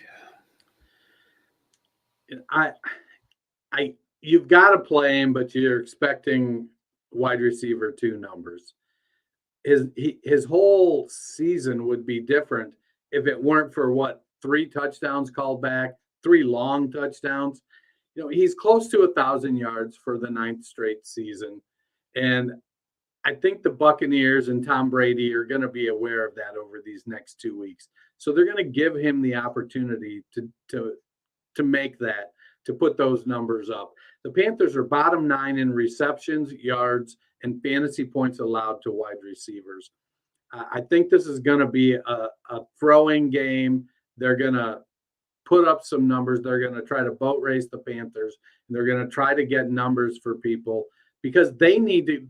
You've got to play him, but you're expecting wide receiver 2 numbers. His whole season would be different if it weren't for 3 touchdowns called back, 3 long touchdowns. You know, he's close to 1,000 yards for the 9th straight season. And I think the Buccaneers and Tom Brady are going to be aware of that over these next 2 weeks. So they're going to give him the opportunity to make that, to put those numbers up. The Panthers are bottom 9 in receptions, yards, and fantasy points allowed to wide receivers. I think this is going to be a throwing game. They're going to put up some numbers. They're going to try to boat race the Panthers, and they're going to try to get numbers for people because they need to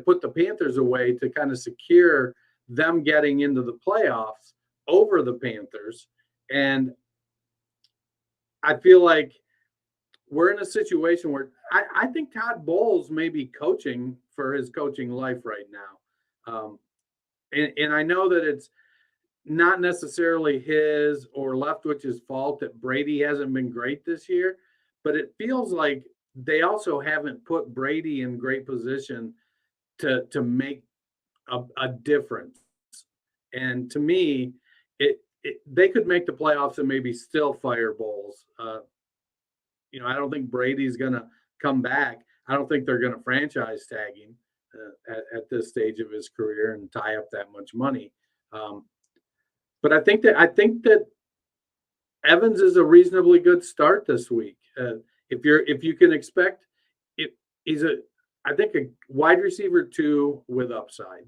put the Panthers away to kind of secure them getting into the playoffs over the Panthers. And I feel like we're in a situation where I think Todd Bowles may be coaching for his coaching life right now. And I know that it's not necessarily his or Leftwich's fault that Brady hasn't been great this year, but it feels like they also haven't put Brady in great position to make a difference. And to me, they could make the playoffs and maybe still fire Bowles. I don't think Brady's going to come back. I don't think they're going to franchise tag him at this stage of his career and tie up that much money. But I think that Evans is a reasonably good start this week. If you can expect it, he's a wide receiver 2 with upside.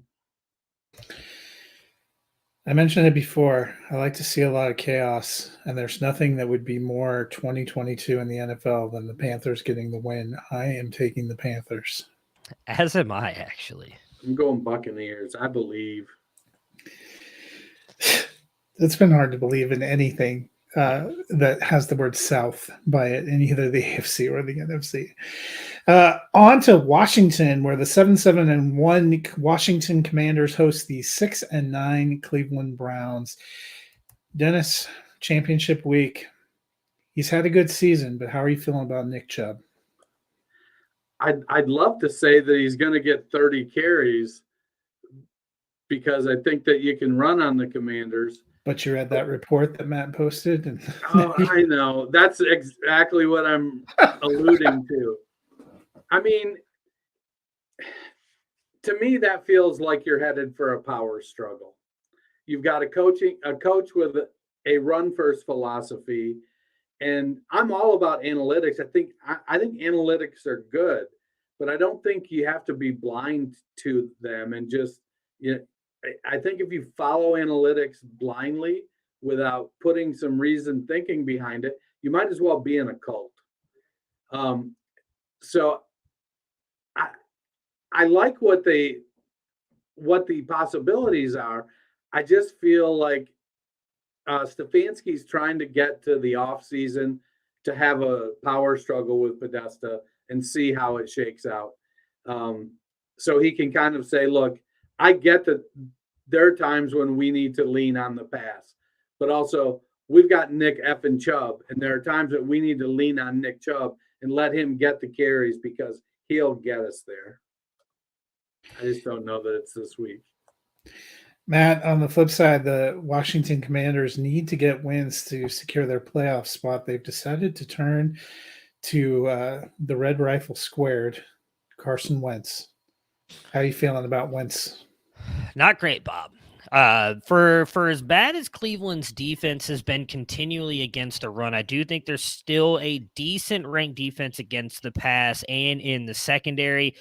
I mentioned it before. I like to see a lot of chaos, and there's nothing that would be more 2022 in the NFL than the Panthers getting the win. I am taking the Panthers. As am I, actually. I'm going Buccaneers, I believe. It's been hard to believe in anything that has the word South by it in either the AFC or the NFC. On to Washington, where the 7-1 Washington Commanders host the 6-9 Cleveland Browns. Dennis, championship week. He's had a good season, but how are you feeling about Nick Chubb? I'd love to say that he's going to get 30 carries because I think that you can run on the Commanders. But you read that report that Matt posted? I know. That's exactly what I'm alluding to. I mean, to me, that feels like you're headed for a power struggle. You've got a coach with a run-first philosophy, and I'm all about analytics. I think analytics are good, but I don't think you have to be blind to them and just I think if you follow analytics blindly without putting some reasoned thinking behind it, you might as well be in a cult. So I like what the possibilities are. I just feel like Stefanski's trying to get to the off season, to have a power struggle with Podesta and see how it shakes out. So he can kind of say, look, I get that there are times when we need to lean on the pass, but also we've got Nick effing Chubb, and there are times that we need to lean on Nick Chubb and let him get the carries because he'll get us there. I just don't know that it's this week. Matt, on the flip side, the Washington Commanders need to get wins to secure their playoff spot. They've decided to turn to the Red Rifle squared, Carson Wentz. How are you feeling about Wentz? Not great, Bob. For as bad as Cleveland's defense has been continually against the run, I do think there's still a decent ranked defense against the pass and in the secondary.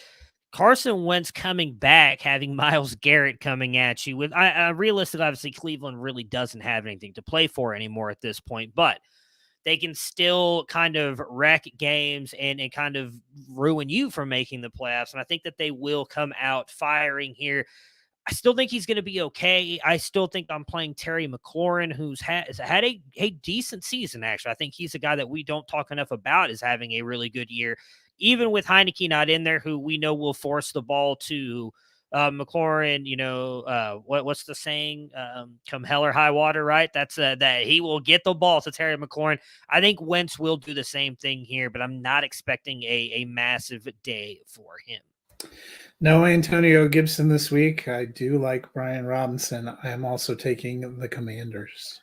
Carson Wentz coming back, having Myles Garrett coming at you with, realistically, obviously, Cleveland really doesn't have anything to play for anymore at this point, but they can still kind of wreck games and kind of ruin you from making the playoffs. And I think that they will come out firing here. I still think he's going to be okay. I still think I'm playing Terry McLaurin, who's had a decent season, actually. I think he's a guy that we don't talk enough about as having a really good year. Even with Heineke not in there, who we know will force the ball to McLaurin, what's the saying? Come hell or high water, right? That's that he will get the ball to Terry McLaurin. I think Wentz will do the same thing here, but I'm not expecting a massive day for him. No Antonio Gibson this week. I do like Brian Robinson. I am also taking the Commanders.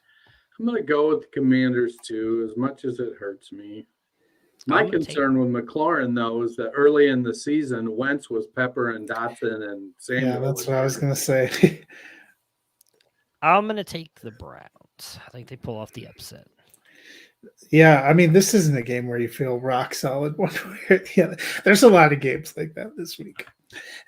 I'm going to go with the Commanders too, as much as it hurts me. My concern with McLaurin, though, is that early in the season, Wentz was Pepper and Dotson and Samuel. Yeah, that's what I was going to say. I'm going to take the Browns. I think they pull off the upset. Yeah, I mean, this isn't a game where you feel rock solid one way. Yeah, there's a lot of games like that this week.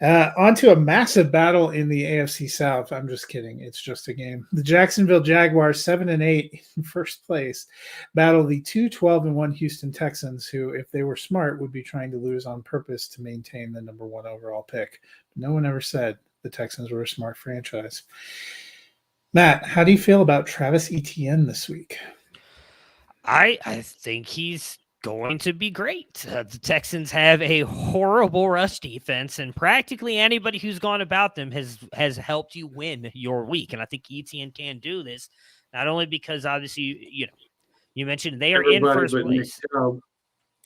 On to a massive battle in the AFC South. I'm just kidding. It's just a game. The Jacksonville Jaguars, 7-8 in first place, battle the 2-12-1 Houston Texans, who, if they were smart, would be trying to lose on purpose to maintain the number one overall pick. No one ever said the Texans were a smart franchise. Matt, how do you feel about Travis Etienne this week? I think he's going to be great. The Texans have a horrible rush defense, and practically anybody who's gone about them has helped you win your week. And I think Etienne can do this, not only because obviously you mentioned they are in first place.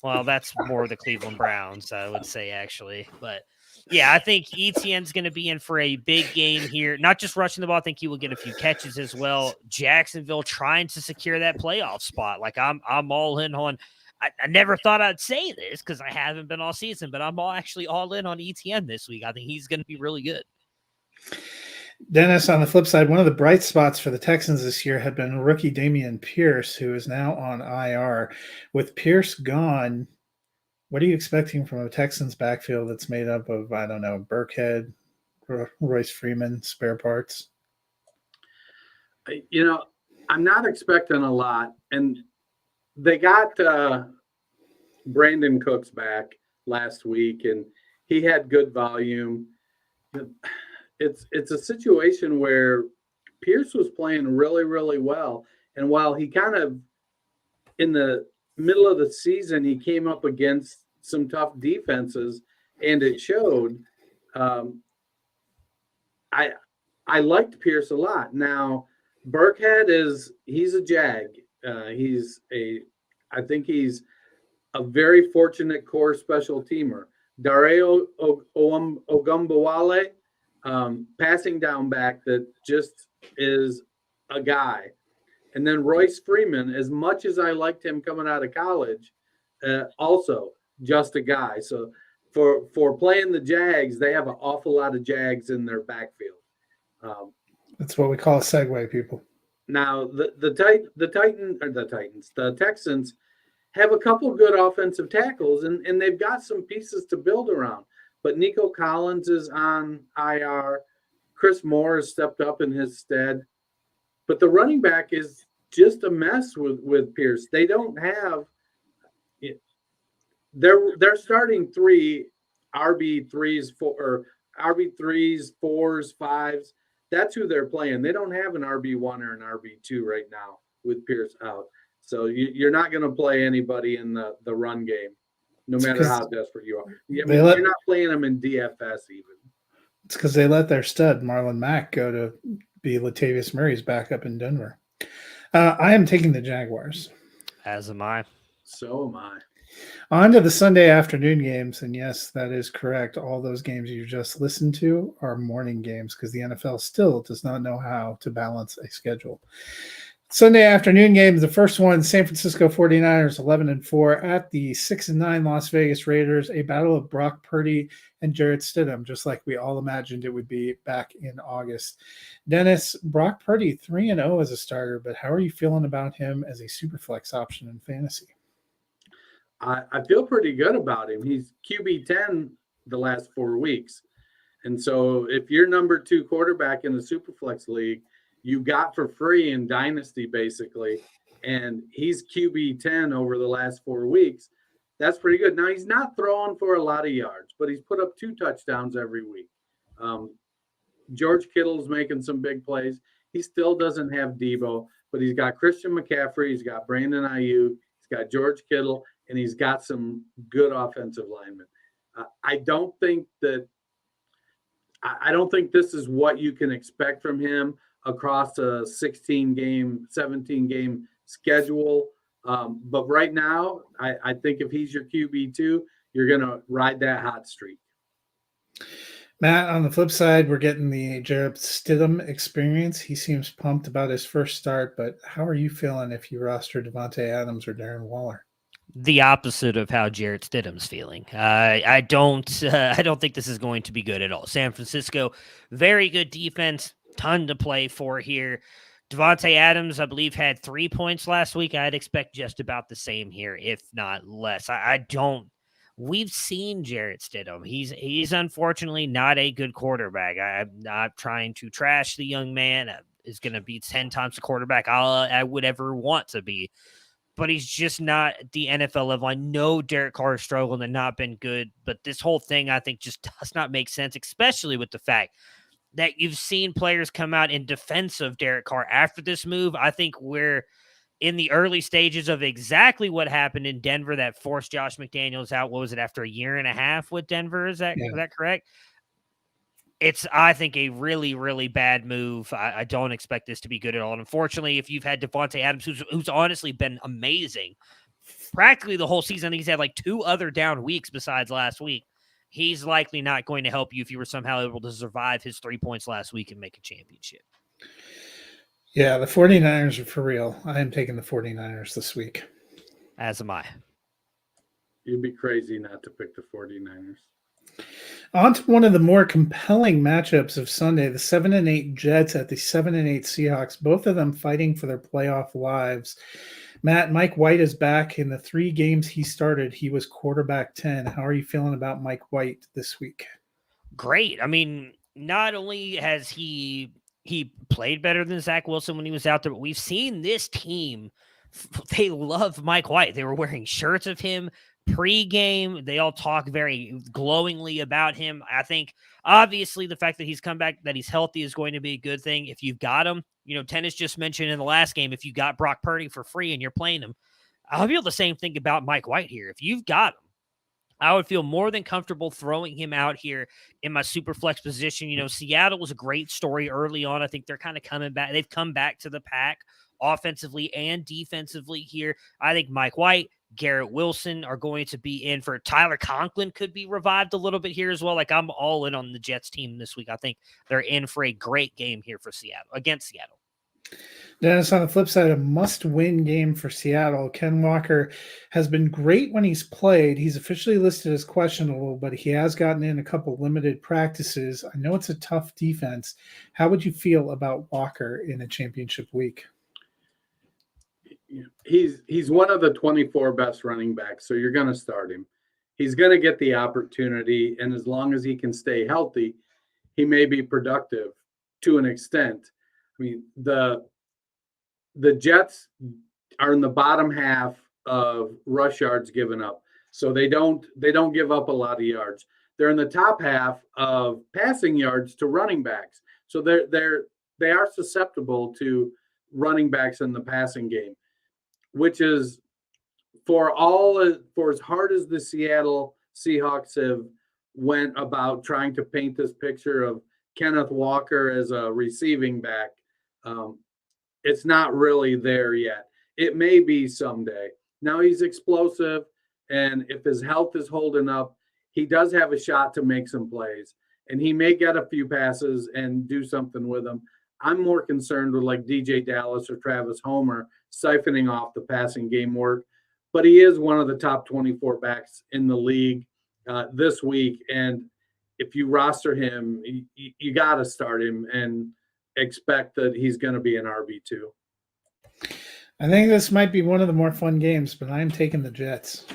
Well, that's more the Cleveland Browns, I would say, actually. But yeah, I think Etienne's going to be in for a big game here. Not just rushing the ball. I think he will get a few catches as well. Jacksonville trying to secure that playoff spot. Like I'm all in on. I never thought I'd say this because I haven't been all season, but I'm actually all in on Etienne this week. I think he's going to be really good. Dennis, on the flip side, one of the bright spots for the Texans this year had been rookie Dameon Pierce, who is now on IR. With Pierce gone, what are you expecting from a Texans backfield that's made up of, I don't know, Burkhead, Royce Freeman, spare parts? I'm not expecting a lot. And they got Brandon Cooks back last week, and he had good volume. It's a situation where Pierce was playing really, really well. And while he kind of, in the middle of the season, he came up against some tough defenses, and it showed. I liked Pierce a lot. Now, Burkhead he's a Jag. I think he's a very fortunate core special teamer. Dario Ogumbawale, passing down back that just is a guy. And then Royce Freeman, as much as I liked him coming out of college, also just a guy. So for playing the Jags, they have an awful lot of Jags in their backfield. That's what we call a segue, people. Now the Texans have a couple good offensive tackles, and they've got some pieces to build around. But Nico Collins is on IR. Chris Moore has stepped up in his stead. But the running back is just a mess with Pierce. They don't have they're starting three RB3s, RB3s, 4s, 5s. That's who they're playing. They don't have an RB1 or an RB2 right now with Pierce out. So you're not going to play anybody in the run game, no matter how desperate you are. I mean, you're not playing them in DFS even. It's because they let their stud, Marlon Mack, go to be Latavius Murray's backup in Denver. I am taking the Jaguars. As am I. So am I. On to the Sunday afternoon games. And yes, that is correct. All those games you just listened to are morning games because the NFL still does not know how to balance a schedule. Sunday afternoon games, the first one, San Francisco 49ers 11-4 at the 6-9 Las Vegas Raiders, a battle of Brock Purdy and Jarrett Stidham, just like we all imagined it would be back in August. Dennis, Brock Purdy 3-0 as a starter, but how are you feeling about him as a super flex option in fantasy? I feel pretty good about him. He's QB 10 the last 4 weeks. And so if you're number 2 quarterback in the Superflex League, you got for free in Dynasty, basically, and he's QB 10 over the last 4 weeks. That's pretty good. Now, he's not throwing for a lot of yards, but he's put up 2 touchdowns every week. George Kittle's making some big plays. He still doesn't have Debo, but he's got Christian McCaffrey, he's got Brandon Ayuk, he's got George Kittle, and he's got some good offensive linemen. I don't think this is what you can expect from him across a 16-game, 17-game schedule. But right now, I think if he's your QB2, you're going to ride that hot streak. Matt, on the flip side, we're getting the Jarrett Stidham experience. He seems pumped about his first start, but how are you feeling if you roster Devontae Adams or Darren Waller? The opposite of how Jarrett Stidham's feeling. I don't think this is going to be good at all. San Francisco, very good defense, ton to play for here. Devontae Adams, I believe, had 3 points last week. I'd expect just about the same here, if not less. We've seen Jarrett Stidham. He's unfortunately not a good quarterback. I'm not trying to trash the young man. Is going to be 10 times the quarterback I would ever want to be. But he's just not at the NFL level. I know Derek Carr has struggled and not been good, but this whole thing, I think, just does not make sense, especially with the fact that you've seen players come out in defense of Derek Carr after this move. I think we're in the early stages of exactly what happened in Denver that forced Josh McDaniels out. What was it, after a year and a half with Denver? Is that correct? It's, I think, a really, really bad move. I don't expect this to be good at all. And unfortunately, if you've had Devontae Adams, who's honestly been amazing, practically the whole season, he's had like 2 other down weeks besides last week. He's likely not going to help you if you were somehow able to survive his 3 points last week and make a championship. Yeah, the 49ers are for real. I am taking the 49ers this week. As am I. You'd be crazy not to pick the 49ers. On to one of the more compelling matchups of Sunday, the 7-8 Jets at the 7-8 Seahawks, both of them fighting for their playoff lives. Matt, Mike White is back. In the 3 games he started, he was quarterback 10. How are you feeling about Mike White this week? Great. I mean, not only has he played better than Zach Wilson when he was out there, but we've seen this team, they love Mike White. They were wearing shirts of him pre-game. They all talk very glowingly about him. I think obviously the fact that he's come back, that he's healthy, is going to be a good thing. If you've got him, Tennis just mentioned in the last game, if you got Brock Purdy for free and you're playing him, I'll feel the same thing about Mike White here. If you've got him, I would feel more than comfortable throwing him out here in my super flex position. Seattle was a great story early on. I think they're kind of coming back. They've come back to the pack offensively and defensively here. I think Mike White, Garrett Wilson are going to be in for Tyler Conklin, could be revived a little bit here as well. Like, I'm all in on the Jets team this week. I think they're in for a great game here for Seattle, against Seattle. Dennis, on the flip side, a must-win game for Seattle. Ken Walker has been great when he's played. He's officially listed as questionable, but he has gotten in a couple limited practices. I know it's a tough defense. How would you feel about Walker in a championship week? He's one of the 24 best running backs, so you're going to start him. He's going to get the opportunity, and as long as he can stay healthy, he may be productive to an extent. I mean, the Jets are in the bottom half of rush yards given up, so they don't give up a lot of yards. They're in the top half of passing yards to running backs, so they are susceptible to running backs in the passing game. which is for as hard as the Seattle Seahawks have went about trying to paint this picture of Kenneth Walker as a receiving back, it's not really there yet. It may be someday. Now he's explosive, and if his health is holding up, he does have a shot to make some plays, and he may get a few passes and do something with them. I'm more concerned with like DJ Dallas or Travis Homer siphoning off the passing game work, but he is one of the top 24 backs in the league this week, and if you roster him, you got to start him and expect that he's going to be an RB2. I think this might be one of the more fun games, but I'm taking the Jets.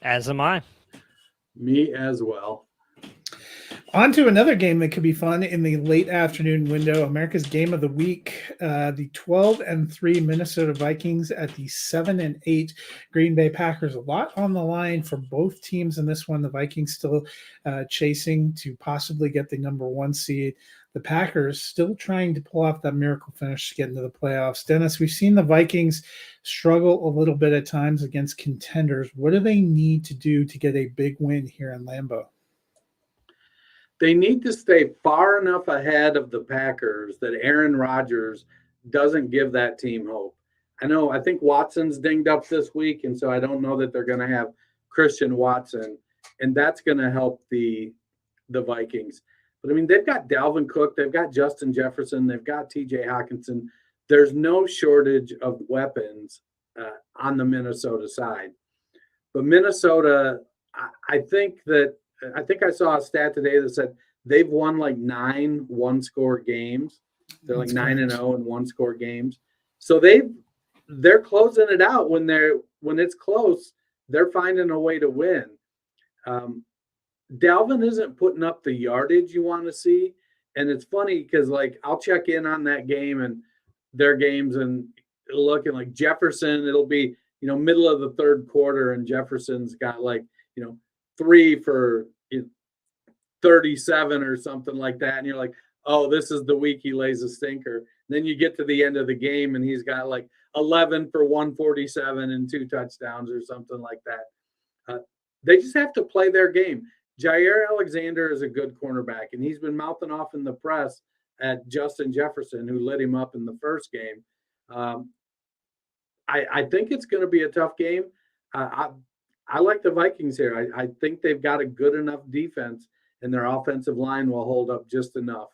As am I. Me as well. On to another game that could be fun in the late afternoon window, America's Game of the Week. The 12-3 Minnesota Vikings at the 7-8 Green Bay Packers. A lot on the line for both teams in this one. The Vikings still chasing to possibly get the number 1 seed. The Packers still trying to pull off that miracle finish to get into the playoffs. Dennis, we've seen the Vikings struggle a little bit at times against contenders. What do they need to do to get a big win here in Lambeau? They need to stay far enough ahead of the Packers that Aaron Rodgers doesn't give that team hope. I think Watson's dinged up this week, and so I don't know that they're going to have Christian Watson, and that's going to help the Vikings. But, I mean, they've got Dalvin Cook, they've got Justin Jefferson, they've got TJ Hawkinson. There's no shortage of weapons on the Minnesota side. But Minnesota, I think I saw a stat today that said they've won like 9 one-score games. They're like 9-0 in one-score games. So they're closing it out when it's close. They're finding a way to win. Dalvin isn't putting up the yardage you want to see, and it's funny because like I'll check in on that game and their games, and it'll looking like Jefferson. It'll be middle of the third quarter, and Jefferson's got like 3 for 37 or something like that. And you're like, oh, this is the week he lays a stinker. And then you get to the end of the game and he's got like 11 for 147 and 2 touchdowns or something like that. They just have to play their game. Jair Alexander is a good cornerback, and he's been mouthing off in the press at Justin Jefferson, who lit him up in the first game. I think it's going to be a tough game. I like the Vikings here. I think they've got a good enough defense, and their offensive line will hold up just enough.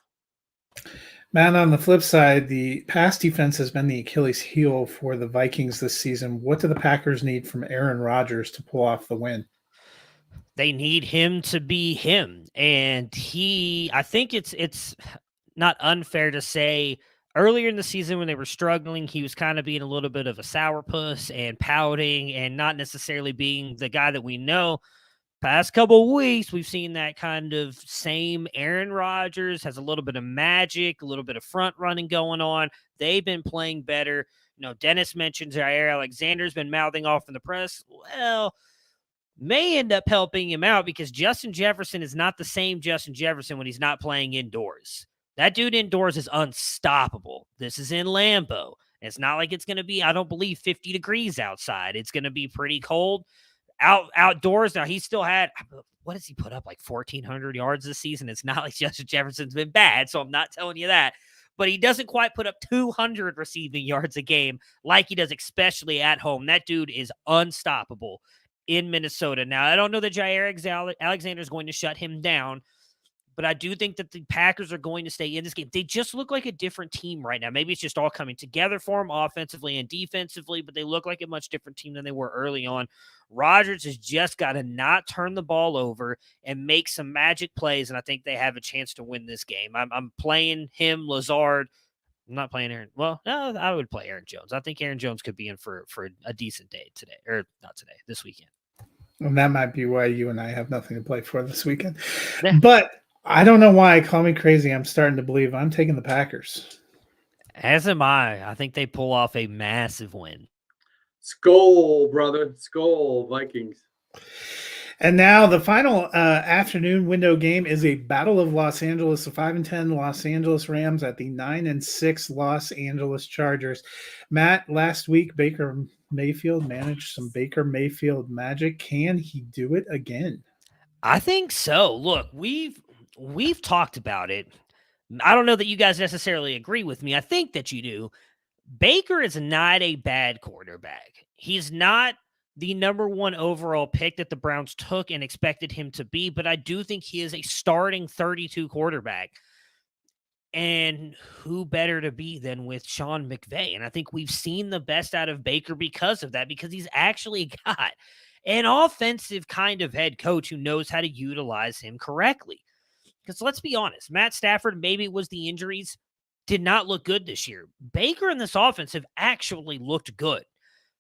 Man, on the flip side, the pass defense has been the Achilles heel for the Vikings this season. What do the Packers need from Aaron Rodgers to pull off the win? They need him to be him. And I think it's not unfair to say earlier in the season when they were struggling, he was kind of being a little bit of a sourpuss and pouting and not necessarily being the guy that we know. Past couple of weeks, we've seen that kind of same Aaron Rodgers, has a little bit of magic, a little bit of front running going on. They've been playing better. Dennis mentioned Jair Alexander's been mouthing off in the press. Well, may end up helping him out because Justin Jefferson is not the same Justin Jefferson when he's not playing indoors. That dude indoors is unstoppable. This is in Lambeau. It's not like it's going to be, I don't believe, 50 degrees outside. It's going to be pretty cold. Outdoors, now he still had, what does he put up, like 1,400 yards this season? It's not like Justin Jefferson's been bad, so I'm not telling you that. But he doesn't quite put up 200 receiving yards a game like he does, especially at home. That dude is unstoppable in Minnesota. Now, I don't know that Jair Alexander is going to shut him down, but I do think that the Packers are going to stay in this game. They just look like a different team right now. Maybe it's just all coming together for them offensively and defensively, but they look like a much different team than they were early on. Rodgers has just got to not turn the ball over and make some magic plays, and I think they have a chance to win this game. I'm playing him, Lazard. I'm not playing Aaron. Well, no, I would play Aaron Jones. I think Aaron Jones could be in for a decent day today, or not today, this weekend. And that might be why you and I have nothing to play for this weekend. Yeah. But I don't know why. Call me crazy. I'm starting to believe I'm taking the Packers. As am I. I think they pull off a massive win. Skol, brother. Skol, Vikings. And now the final afternoon window game is a Battle of Los Angeles. The 5-10 Los Angeles Rams at the 9-6 Los Angeles Chargers. Matt, last week Baker Mayfield manage some Baker Mayfield magic? Can he do it again? I think so. Look, we've talked about it. I don't know that you guys necessarily agree with me. I think that you do. Baker is not a bad quarterback. He's not the number one overall pick that the Browns took and expected him to be, but I do think he is a starting 32 quarterback. And who better to be than with Sean McVay? And I think we've seen the best out of Baker because of that, because he's actually got an offensive kind of head coach who knows how to utilize him correctly. Because let's be honest, Matt Stafford, maybe it was the injuries, did not look good this year. Baker and this offense have actually looked good.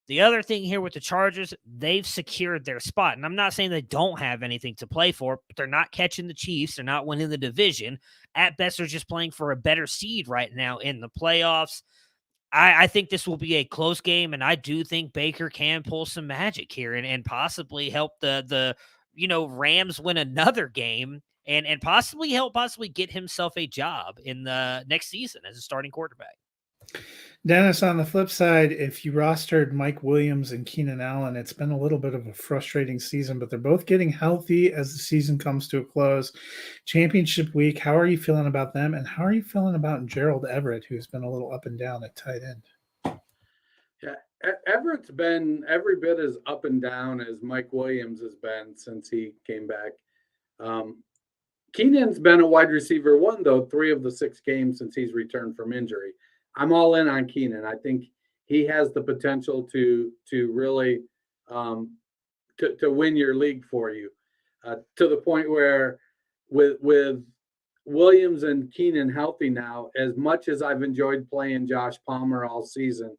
The other thing here with the Chargers, they've secured their spot. And I'm not saying they don't have anything to play for, but they're not catching the Chiefs. They're not winning the division. At best, they're just playing for a better seed right now in the playoffs. I think this will be a close game, and I do think Baker can pull some magic here and possibly help the Rams win another game and possibly get himself a job in the next season as a starting quarterback. Dennis, on the flip side, if you rostered Mike Williams and Keenan Allen, it's been a little bit of a frustrating season, but they're both getting healthy as the season comes to a close. Championship week, how are you feeling about them? And how are you feeling about Gerald Everett, who's been a little up and down at tight end? Yeah, Everett's been every bit as up and down as Mike Williams has been since he came back. Keenan's been a wide receiver one, though, 3 of the 6 games since he's returned from injury. I'm all in on Keenan. I think he has the potential to really to win your league for you, to the point where with Williams and Keenan healthy now, as much as I've enjoyed playing Josh Palmer all season,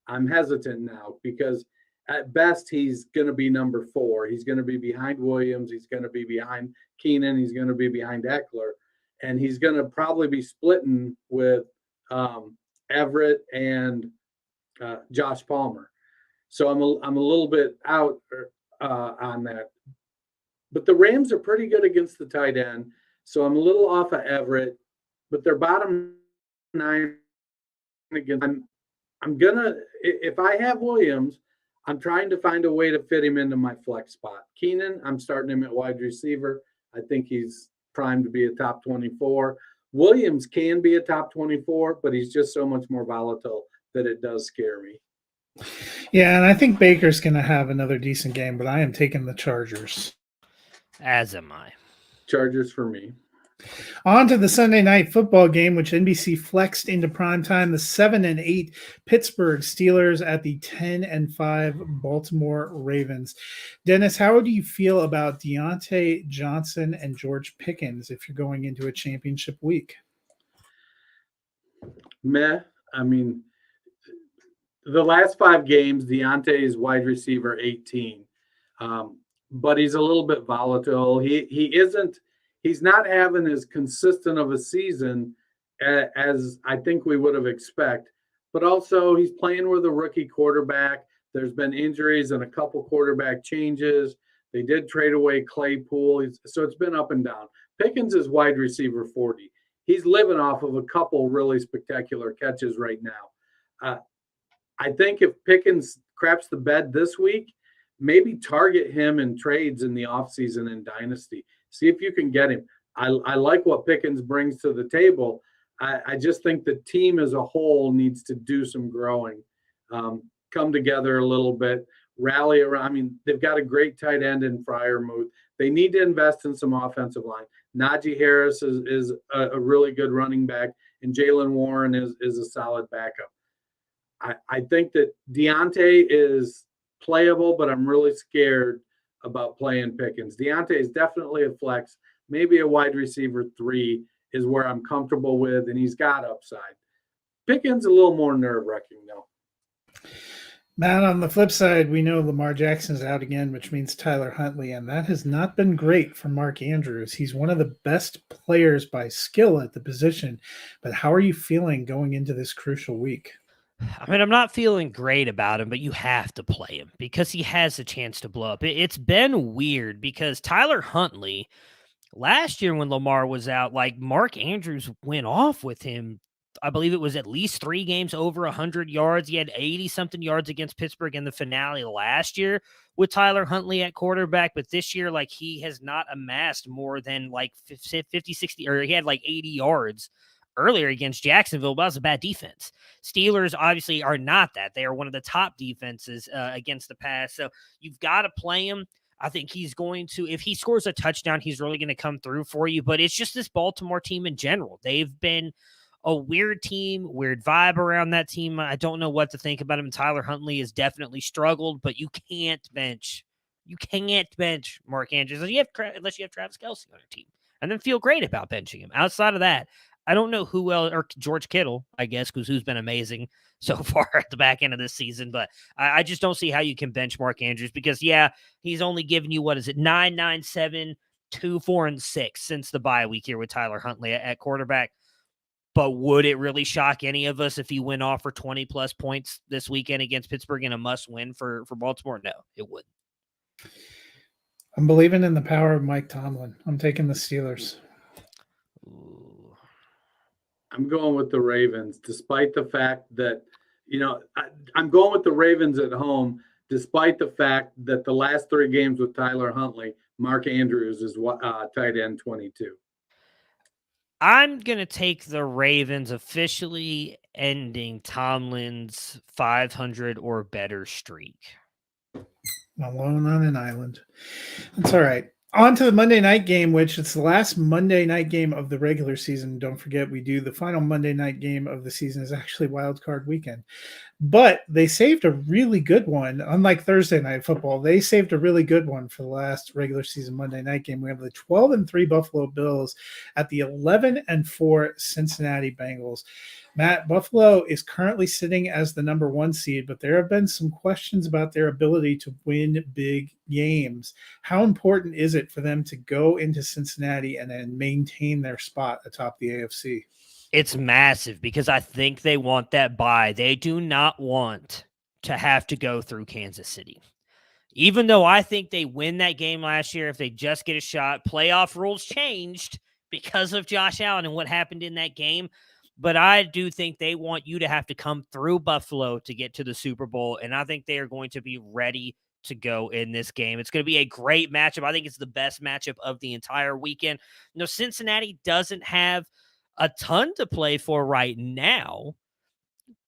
I'm hesitant now because at best he's going to be number 4. He's going to be behind Williams. He's going to be behind Keenan. He's going to be behind Eckler, and he's going to probably be splitting with Everett and Josh Palmer. So I'm a little bit out on that. But the Rams are pretty good against the tight end, so I'm a little off of Everett. But their bottom 9 against, I'm gonna, if I have Williams, I'm trying to find a way to fit him into my flex spot. Keenan, I'm starting him at wide receiver. I think he's primed to be a top 24. Williams can be a top 24, but he's just so much more volatile that it does scare me. Yeah, and I think Baker's going to have another decent game, but I am taking the Chargers. As am I. Chargers for me. On to the Sunday night football game, which NBC flexed into primetime. The 7-8 Pittsburgh Steelers at the 10-5 Baltimore Ravens. Dennis, how do you feel about Deontay Johnson and George Pickens if you're going into a championship week? Meh. I mean, the last 5 games, Deontay is wide receiver 18, but he's a little bit volatile. He's not having as consistent of a season as I think we would have expected. But also he's playing with a rookie quarterback. There's been injuries and a couple quarterback changes. They did trade away Claypool. So it's been up and down. Pickens is wide receiver 40. He's living off of a couple really spectacular catches right now. I think if Pickens craps the bed this week, maybe target him in trades in the offseason in Dynasty. See if you can get him. I like what Pickens brings to the table. I just think the team as a whole needs to do some growing, come together a little bit, rally around. I mean, they've got a great tight end in Freiermuth. They need to invest in some offensive line. Najee Harris is a really good running back, and Jaylen Warren is a solid backup. I think that Deontay is playable, but I'm really scared about playing Pickens. Deontay is definitely a flex. Maybe a wide receiver 3 is where I'm comfortable with, and he's got upside. Pickens a little more nerve-wracking, though. Matt, on the flip side, we know Lamar Jackson's out again, which means Tyler Huntley, and that has not been great for Mark Andrews. He's one of the best players by skill at the position, but how are you feeling going into this crucial week? I mean, I'm not feeling great about him, but you have to play him because he has a chance to blow up. It's been weird because Tyler Huntley, last year when Lamar was out, like Mark Andrews went off with him I believe it was at least 3 games over 100 yards. He had 80-something yards against Pittsburgh in the finale last year with Tyler Huntley at quarterback. But this year, like, he has not amassed more than like 50, 60, or he had like 80 yards earlier against Jacksonville, but that was a bad defense. Steelers obviously are not that. They are one of the top defenses against the pass. So you've got to play him. I think he's going to, if he scores a touchdown, he's really going to come through for you. But it's just this Baltimore team in general. They've been a weird team, weird vibe around that team. I don't know what to think about him. Tyler Huntley has definitely struggled, but you can't bench Mark Andrews unless you have Travis Kelce on your team, and then feel great about benching him. Outside of that, I don't know who else, or George Kittle, I guess, because who's been amazing so far at the back end of this season. But I just don't see how you can bench Mark Andrews because, yeah, he's only given you, 9, 9, 7, 2, 4, and 6 since the bye week here with Tyler Huntley at quarterback. But would it really shock any of us if he went off for 20-plus points this weekend against Pittsburgh in a must-win for Baltimore? No, it wouldn't. I'm believing in the power of Mike Tomlin. I'm taking the Steelers. Ooh. I'm going with the Ravens, despite the fact that, I'm going with the Ravens at home, despite the fact that the last 3 games with Tyler Huntley, Mark Andrews is tight end 22. I'm going to take the Ravens, officially ending Tomlin's 500 or better streak. Alone on an island. That's all right. On to the Monday night game, which it's the last Monday night game of the regular season. Don't forget, we do the final Monday night game of the season is actually Wild Card Weekend. But they saved a really good one. Unlike Thursday night football, they saved a really good one for the last regular season Monday night game. We have the 12-3 Buffalo Bills at the 11-4 Cincinnati Bengals. Matt, Buffalo is currently sitting as the number 1 seed, but there have been some questions about their ability to win big games. How important is it for them to go into Cincinnati and then maintain their spot atop the AFC? It's massive because I think they want that bye. They do not want to have to go through Kansas City. Even though I think they win that game last year, if they just get a shot, playoff rules changed because of Josh Allen and what happened in that game. But I do think they want you to have to come through Buffalo to get to the Super Bowl, and I think they are going to be ready to go in this game. It's going to be a great matchup. I think it's the best matchup of the entire weekend. Cincinnati doesn't have a ton to play for right now,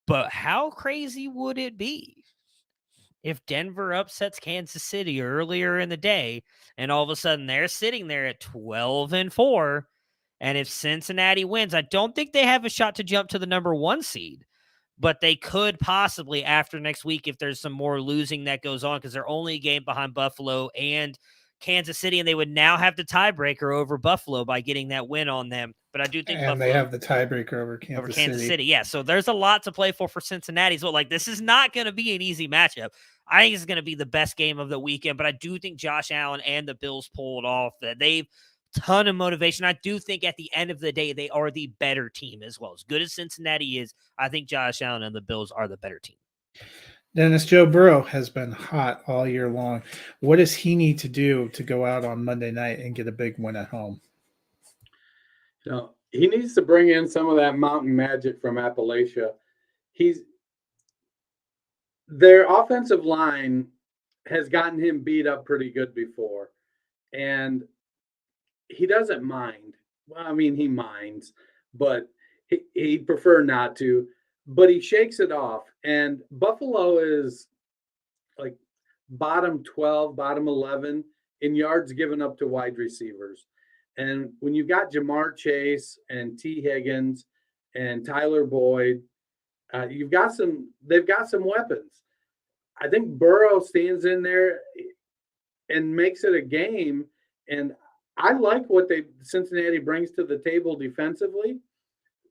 but how crazy would it be if Denver upsets Kansas City earlier in the day and all of a sudden they're sitting there at 12-4? And if Cincinnati wins, I don't think they have a shot to jump to the number 1 seed, but they could possibly after next week if there's some more losing that goes on because they're only a game behind Buffalo and Kansas City, and they would now have the tiebreaker over Buffalo by getting that win on them. But I do think Buffalo, they have the tiebreaker over Kansas City. Yeah, so there's a lot to play for Cincinnati. So, this is not going to be an easy matchup. I think it's going to be the best game of the weekend, but I do think Josh Allen and the Bills pulled off that. They've ton of motivation. I do think at the end of the day, they are the better team as well. As good as Cincinnati is, I think Josh Allen and the Bills are the better team. Dennis, Joe Burrow has been hot all year long. What does he need to do to go out on Monday night and get a big win at home? He needs to bring in some of that mountain magic from Appalachia. Their offensive line has gotten him beat up pretty good before, and he doesn't mind. Well, I mean, he minds, but he'd prefer not to. But he shakes it off. And Buffalo is like bottom 12, bottom 11 in yards given up to wide receivers. And when you've got Jamar Chase and T. Higgins and Tyler Boyd, they've got some weapons. I think Burrow stands in there and makes it a game. And I like what Cincinnati brings to the table defensively.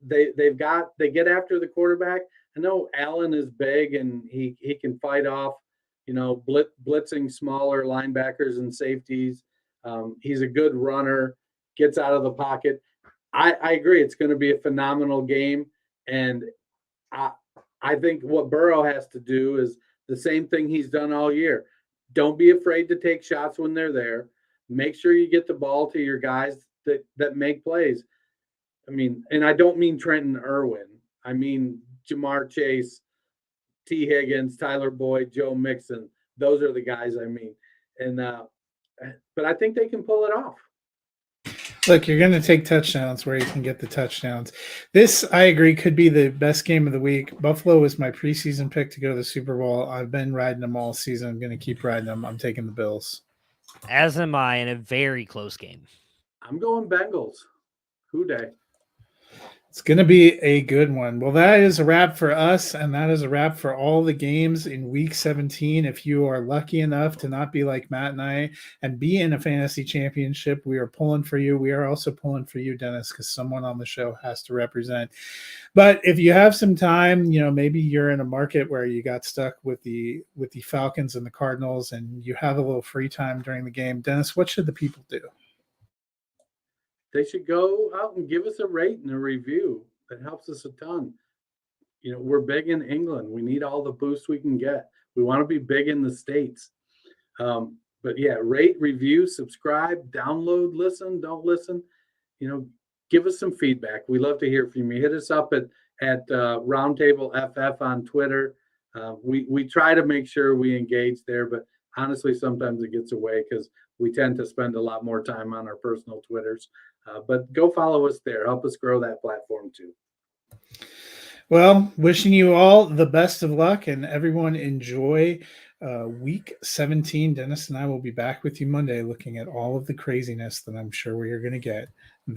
They get after the quarterback. I know Allen is big and he can fight off, blitzing smaller linebackers and safeties. He's a good runner, gets out of the pocket. I agree. It's going to be a phenomenal game. And I think what Burrow has to do is the same thing he's done all year. Don't be afraid to take shots when they're there. Make sure you get the ball to your guys that make plays. I mean, and I don't mean Trenton Irwin. I mean Jamar Chase, T. Higgins, Tyler Boyd, Joe Mixon. Those are the guys I mean. And but I think they can pull it off. Look, you're going to take touchdowns where you can get the touchdowns. This, I agree, could be the best game of the week. Buffalo was my preseason pick to go to the Super Bowl. I've been riding them all season. I'm going to keep riding them. I'm taking the Bills. As am I, in a very close game. I'm going Bengals. Who day? It's going to be a good one. Well, that is a wrap for us, and that is a wrap for all the games in Week 17. If you are lucky enough to not be like Matt and I and be in a fantasy championship, we are pulling for you. We are also pulling for you, Dennis, because someone on the show has to represent. But if you have some time, maybe you're in a market where you got stuck with the Falcons and the Cardinals, and you have a little free time during the game. Dennis, what should the people do? They should go out and give us a rate and a review. That helps us a ton. We're big in England. We need all the boosts we can get. We want to be big in the States. But yeah, rate, review, subscribe, download, listen, don't listen. Give us some feedback. We love to hear from you. Hit us up at Roundtable FF on Twitter. We try to make sure we engage there, but honestly, sometimes it gets away because we tend to spend a lot more time on our personal Twitters. But go follow us there. Help us grow that platform too. Well, wishing you all the best of luck, and everyone enjoy Week 17. Dennis and I will be back with you Monday looking at all of the craziness that I'm sure we are going to get